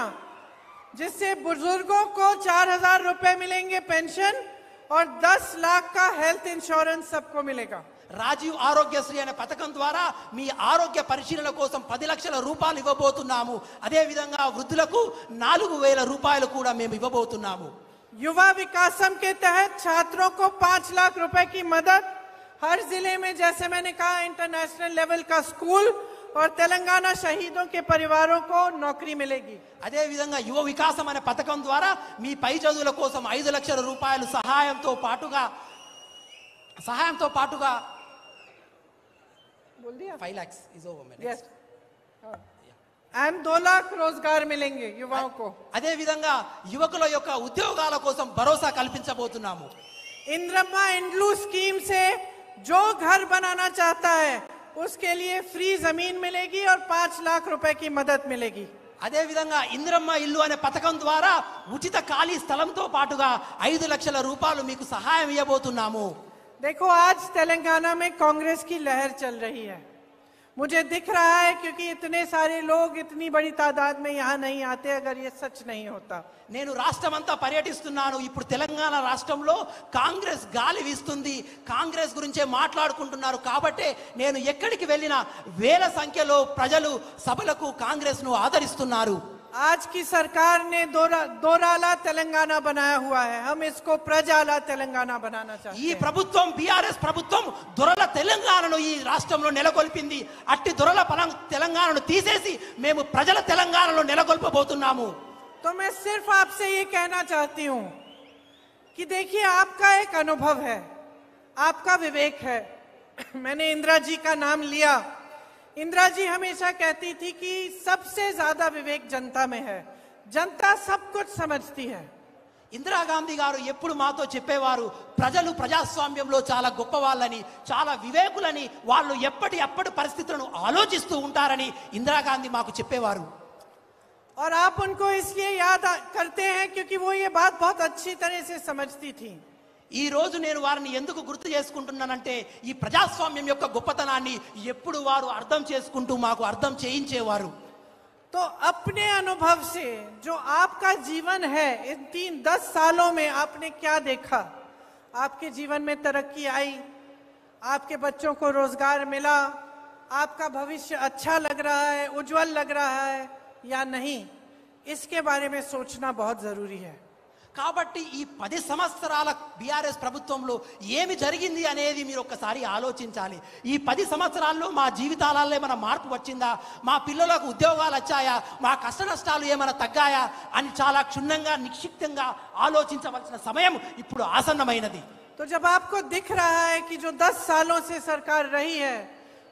[SPEAKER 1] जिससे बुजुर्गों को 4,000 रुपए मिलेंगे पेंशन और 10 लाख का हेल्थ इंश्योरेंस सबको मिलेगा.
[SPEAKER 2] రాజీవ్ ఆరోగ్యశ్రీ అనే పథకం ద్వారా మీ ఆరోగ్య పరిశీలన కోసం 10 లక్షల రూపాయలు ఇవ్వబోతున్నాము. అదే విధంగా వృద్ధులకు 4,000 రూపాయలు కూడా మేము ఇవ్వబోతున్నాము.
[SPEAKER 1] युवा विकासम के तहत छात्रों को 5 लाख रुपए की मदद. हर जिले में, जैसे मैंने कहा, इंटरनेशनल लेवल का स्कूल और तेलंगाना शहीदों के परिवारों को नौकरी मिलेगी।
[SPEAKER 2] అదే విధంగా యువ వికాసం అనే పథకం ద్వారా మీ పై చదువుల కోసం 5 లక్షల రూపాయలు సహాయంతో పాటుగా
[SPEAKER 1] बोल दिया
[SPEAKER 2] 5 lakhs is over man.
[SPEAKER 1] Yes and 2 lakh रोजगार मिलेंगे युवाओं को।
[SPEAKER 2] అదే విధంగా యువకుల యొక్క ఉద్యోగాల కోసం భరోసా కల్పించబోతున్నాము।
[SPEAKER 1] इंद्रम्मा इंड्लू स्कीम से जो घर बनाना चाहता है उसके लिए फ्री जमीन मिलेगी और 5 लाख रुपए की मदद मिलेगी।
[SPEAKER 2] అదే విధంగా ఇంద్రమ్మ ఇల్లు అనే పథకం ద్వారా ఉచిత ఖాళీ స్థలంతో పాటుగా 5 లక్షల రూపాయలు మీకు సహాయం ఇవ్వబోతున్నాము।
[SPEAKER 1] देखो आज तेलंगाना में कांग्रेस की लहर चल रही है, मुझे दिख रहा है, क्योंकि इतने सारे लोग इतनी बड़ी तादाद में यहाँ नहीं आते अगर ये सच नहीं होता।
[SPEAKER 2] నేను రాష్ట్రమంతా పర్యటిస్తున్నాను। ఇప్పుడు తెలంగాణ రాష్ట్రంలో కాంగ్రెస్ గాలి వీస్తుంది, కాంగ్రెస్ గురించే మాట్లాడుకుంటున్నారు। కాబట్టి నేను ఎక్కడికి వెళ్ళినా వేల సంఖ్యలో ప్రజలు సభలకు కాంగ్రెస్ ను ఆదరిస్తున్నారు।
[SPEAKER 1] आज की सरकार ने दोराला तेलंगाना बनाया हुआ है, हम इसको प्रजाला तेलंगाना बनाना चाहते
[SPEAKER 2] ఈ
[SPEAKER 1] हैं।
[SPEAKER 2] ప్రభుత్వం బీఆర్ఎస్ ప్రభుత్వం దొరల తెలంగాణను ఈ రాష్ట్రంలో నెలకొల్పింది। అట్టి దొరల తెలంగాణను తీసేసి మేము ప్రజల తెలంగాణలో నెలకొల్పబోతున్నాము।
[SPEAKER 1] तो मैं सिर्फ आपसे ये कहना चाहती हूं कि देखिए आपका एक अनुभव है, आपका विवेक है। मैंने इंदिरा जी का नाम लिया। इंदिरा जी हमेशा कहती थी कि सबसे ज्यादा विवेक जनता में है, जनता सब कुछ समझती है।
[SPEAKER 2] ఇందిరాగాంధీ గారు ఎప్పుడు మాతో చెప్పేవారు, ప్రజలు ప్రజాస్వామ్యంలో చాలా గొప్ప వాళ్ళని, చాలా వివేకులని, వాళ్ళు ఎప్పటి పరిస్థితులను ఆలోచిస్తూ ఉంటారని ఇందిరాగాంధీ మాకు చెప్పేవారు।
[SPEAKER 1] और आप उनको इसलिए याद करते हैं क्योंकि वो ये बात बहुत अच्छी तरह से समझती थी।
[SPEAKER 2] ఈ రోజు నేను వారిని ఎందుకు గుర్తు చేసుకుంటున్నానంటే ఈ ప్రజాస్వామ్యం యొక్క గొప్పతనాన్ని ఎప్పుడు వారు అర్థం చేసుకుంటూ మాకు అర్థం చేయించేవారు।
[SPEAKER 1] तो अपने अनुभव से जो आपका जीवन है, इन 3-10 सालों में आपने क्या देखा? आपके जीवन में तरक्की आई, आपके बच्चों को रोजगार मिला, आपका भविष्य अच्छा लग रहा है, उज्जवल लग रहा है या नहीं, इसके बारे में सोचना बहुत जरूरी है।
[SPEAKER 2] కాబట్టి ఈ 10 సంవత్సరాల బీఆర్ఎస్ ప్రభుత్వంలో ఏమి జరిగింది అనేది మీరు ఒక్కసారి ఆలోచించాలి। ఈ 10 సంవత్సరాల్లో మా జీవితాలలో ఏమైనా మార్పు వచ్చిందా, మా పిల్లలకు ఉద్యోగాలు వచ్చాయా, మా కష్ట నష్టాలు ఏమైనా తగ్గాయా అని చాలా క్షుణ్ణంగా నిక్షిప్తంగా ఆలోచించవలసిన సమయం ఇప్పుడు ఆసన్నమైనది।
[SPEAKER 1] तो जब आपको दिख रहा है कि जो 10 सालों से सरकार रही है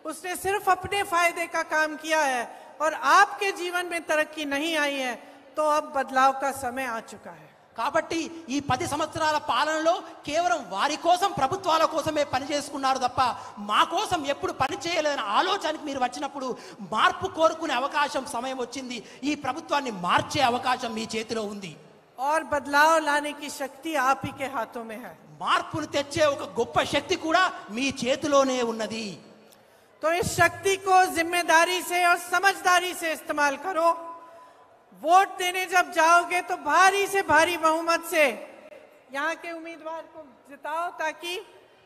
[SPEAKER 1] उसने सिर्फ अपने फायदे का काम किया है और आपके जीवन में तरक्की नहीं आई है, तो अब बदलाव का समय आ चुका है।
[SPEAKER 2] కాబట్టి ఈ 10 సంవత్సరాల పాలనలో కేవలం వారి కోసం, ప్రభుత్వాల కోసమే పని చేసుకున్నారు తప్ప మా కోసం ఎప్పుడు పని చేయలేదన్న ఆలోచనకి మీరు వచ్చినప్పుడు మార్పు కోరుకునే అవకాశం సమయం వచ్చింది। ఈ ప్రభుత్వాన్ని మార్చే అవకాశం మీ చేతిలో ఉంది।
[SPEAKER 1] और बदलाव लाने की शक्ति आप ही के हाथों में है।
[SPEAKER 2] మార్పును తెచ్చే ఒక గొప్ప శక్తి కూడా మీ చేతిలోనే ఉన్నది।
[SPEAKER 1] तो इस शक्ति को जिम्मेदारी से और समझदारी से इस्तेमाल करो। वोट देने जब जाओगे तो भारी से भारी बहुमत से यहाँ के उम्मीदवार को जिताओ ताकि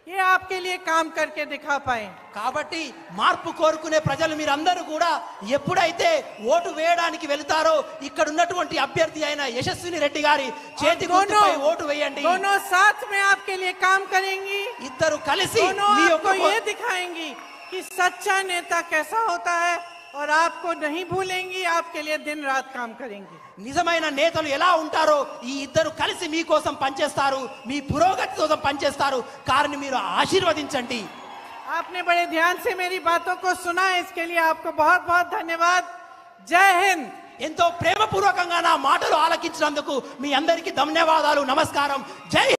[SPEAKER 1] ये आपके लिए काम करके दिखा पाए।
[SPEAKER 2] కాబట్టి మార్పు కోరుకునే ప్రజలు మీరందరూ కూడా ఎప్పుడైతే ఓటు వేయడానికి వెళ్తారో ఇక్కడ ఉన్నటువంటి అభ్యర్థి అయిన యశస్విని రెడ్డి గారి చేతి గుర్తుపై ఓటు వేయండి।
[SPEAKER 1] दोनों साथ में आपके लिए काम करेंगी,
[SPEAKER 2] ఇద్దరు కలిసి
[SPEAKER 1] दोनों
[SPEAKER 2] మీ
[SPEAKER 1] आपको
[SPEAKER 2] యొక్క
[SPEAKER 1] ये दिखाएंगी कि सच्चा नेता कैसा होता है और आपको नहीं भूलेंगी, आपके लिए दिन रात काम करेंगी।
[SPEAKER 2] నిజమైన నేతలు ఎలా ఉంటారో ఈ ఇద్దరు కలిసి మీ కోసం పనిచేస్తారు, మీ పురోగతి కోసం పనిచేస్తారు। కారణం మీరు ఆశీర్వదించండి।
[SPEAKER 1] आपने बड़े ध्यान से मेरी बातों को सुना, इसके लिए आपको बहुत बहुत धन्यवाद। जय हिंद।
[SPEAKER 2] ఎంతో ప్రేమపూర్వకంగా నా మాటలు ఆలకించినందుకు మీ అందరికీ ధన్యవాదాలు। నమస్కారం। జై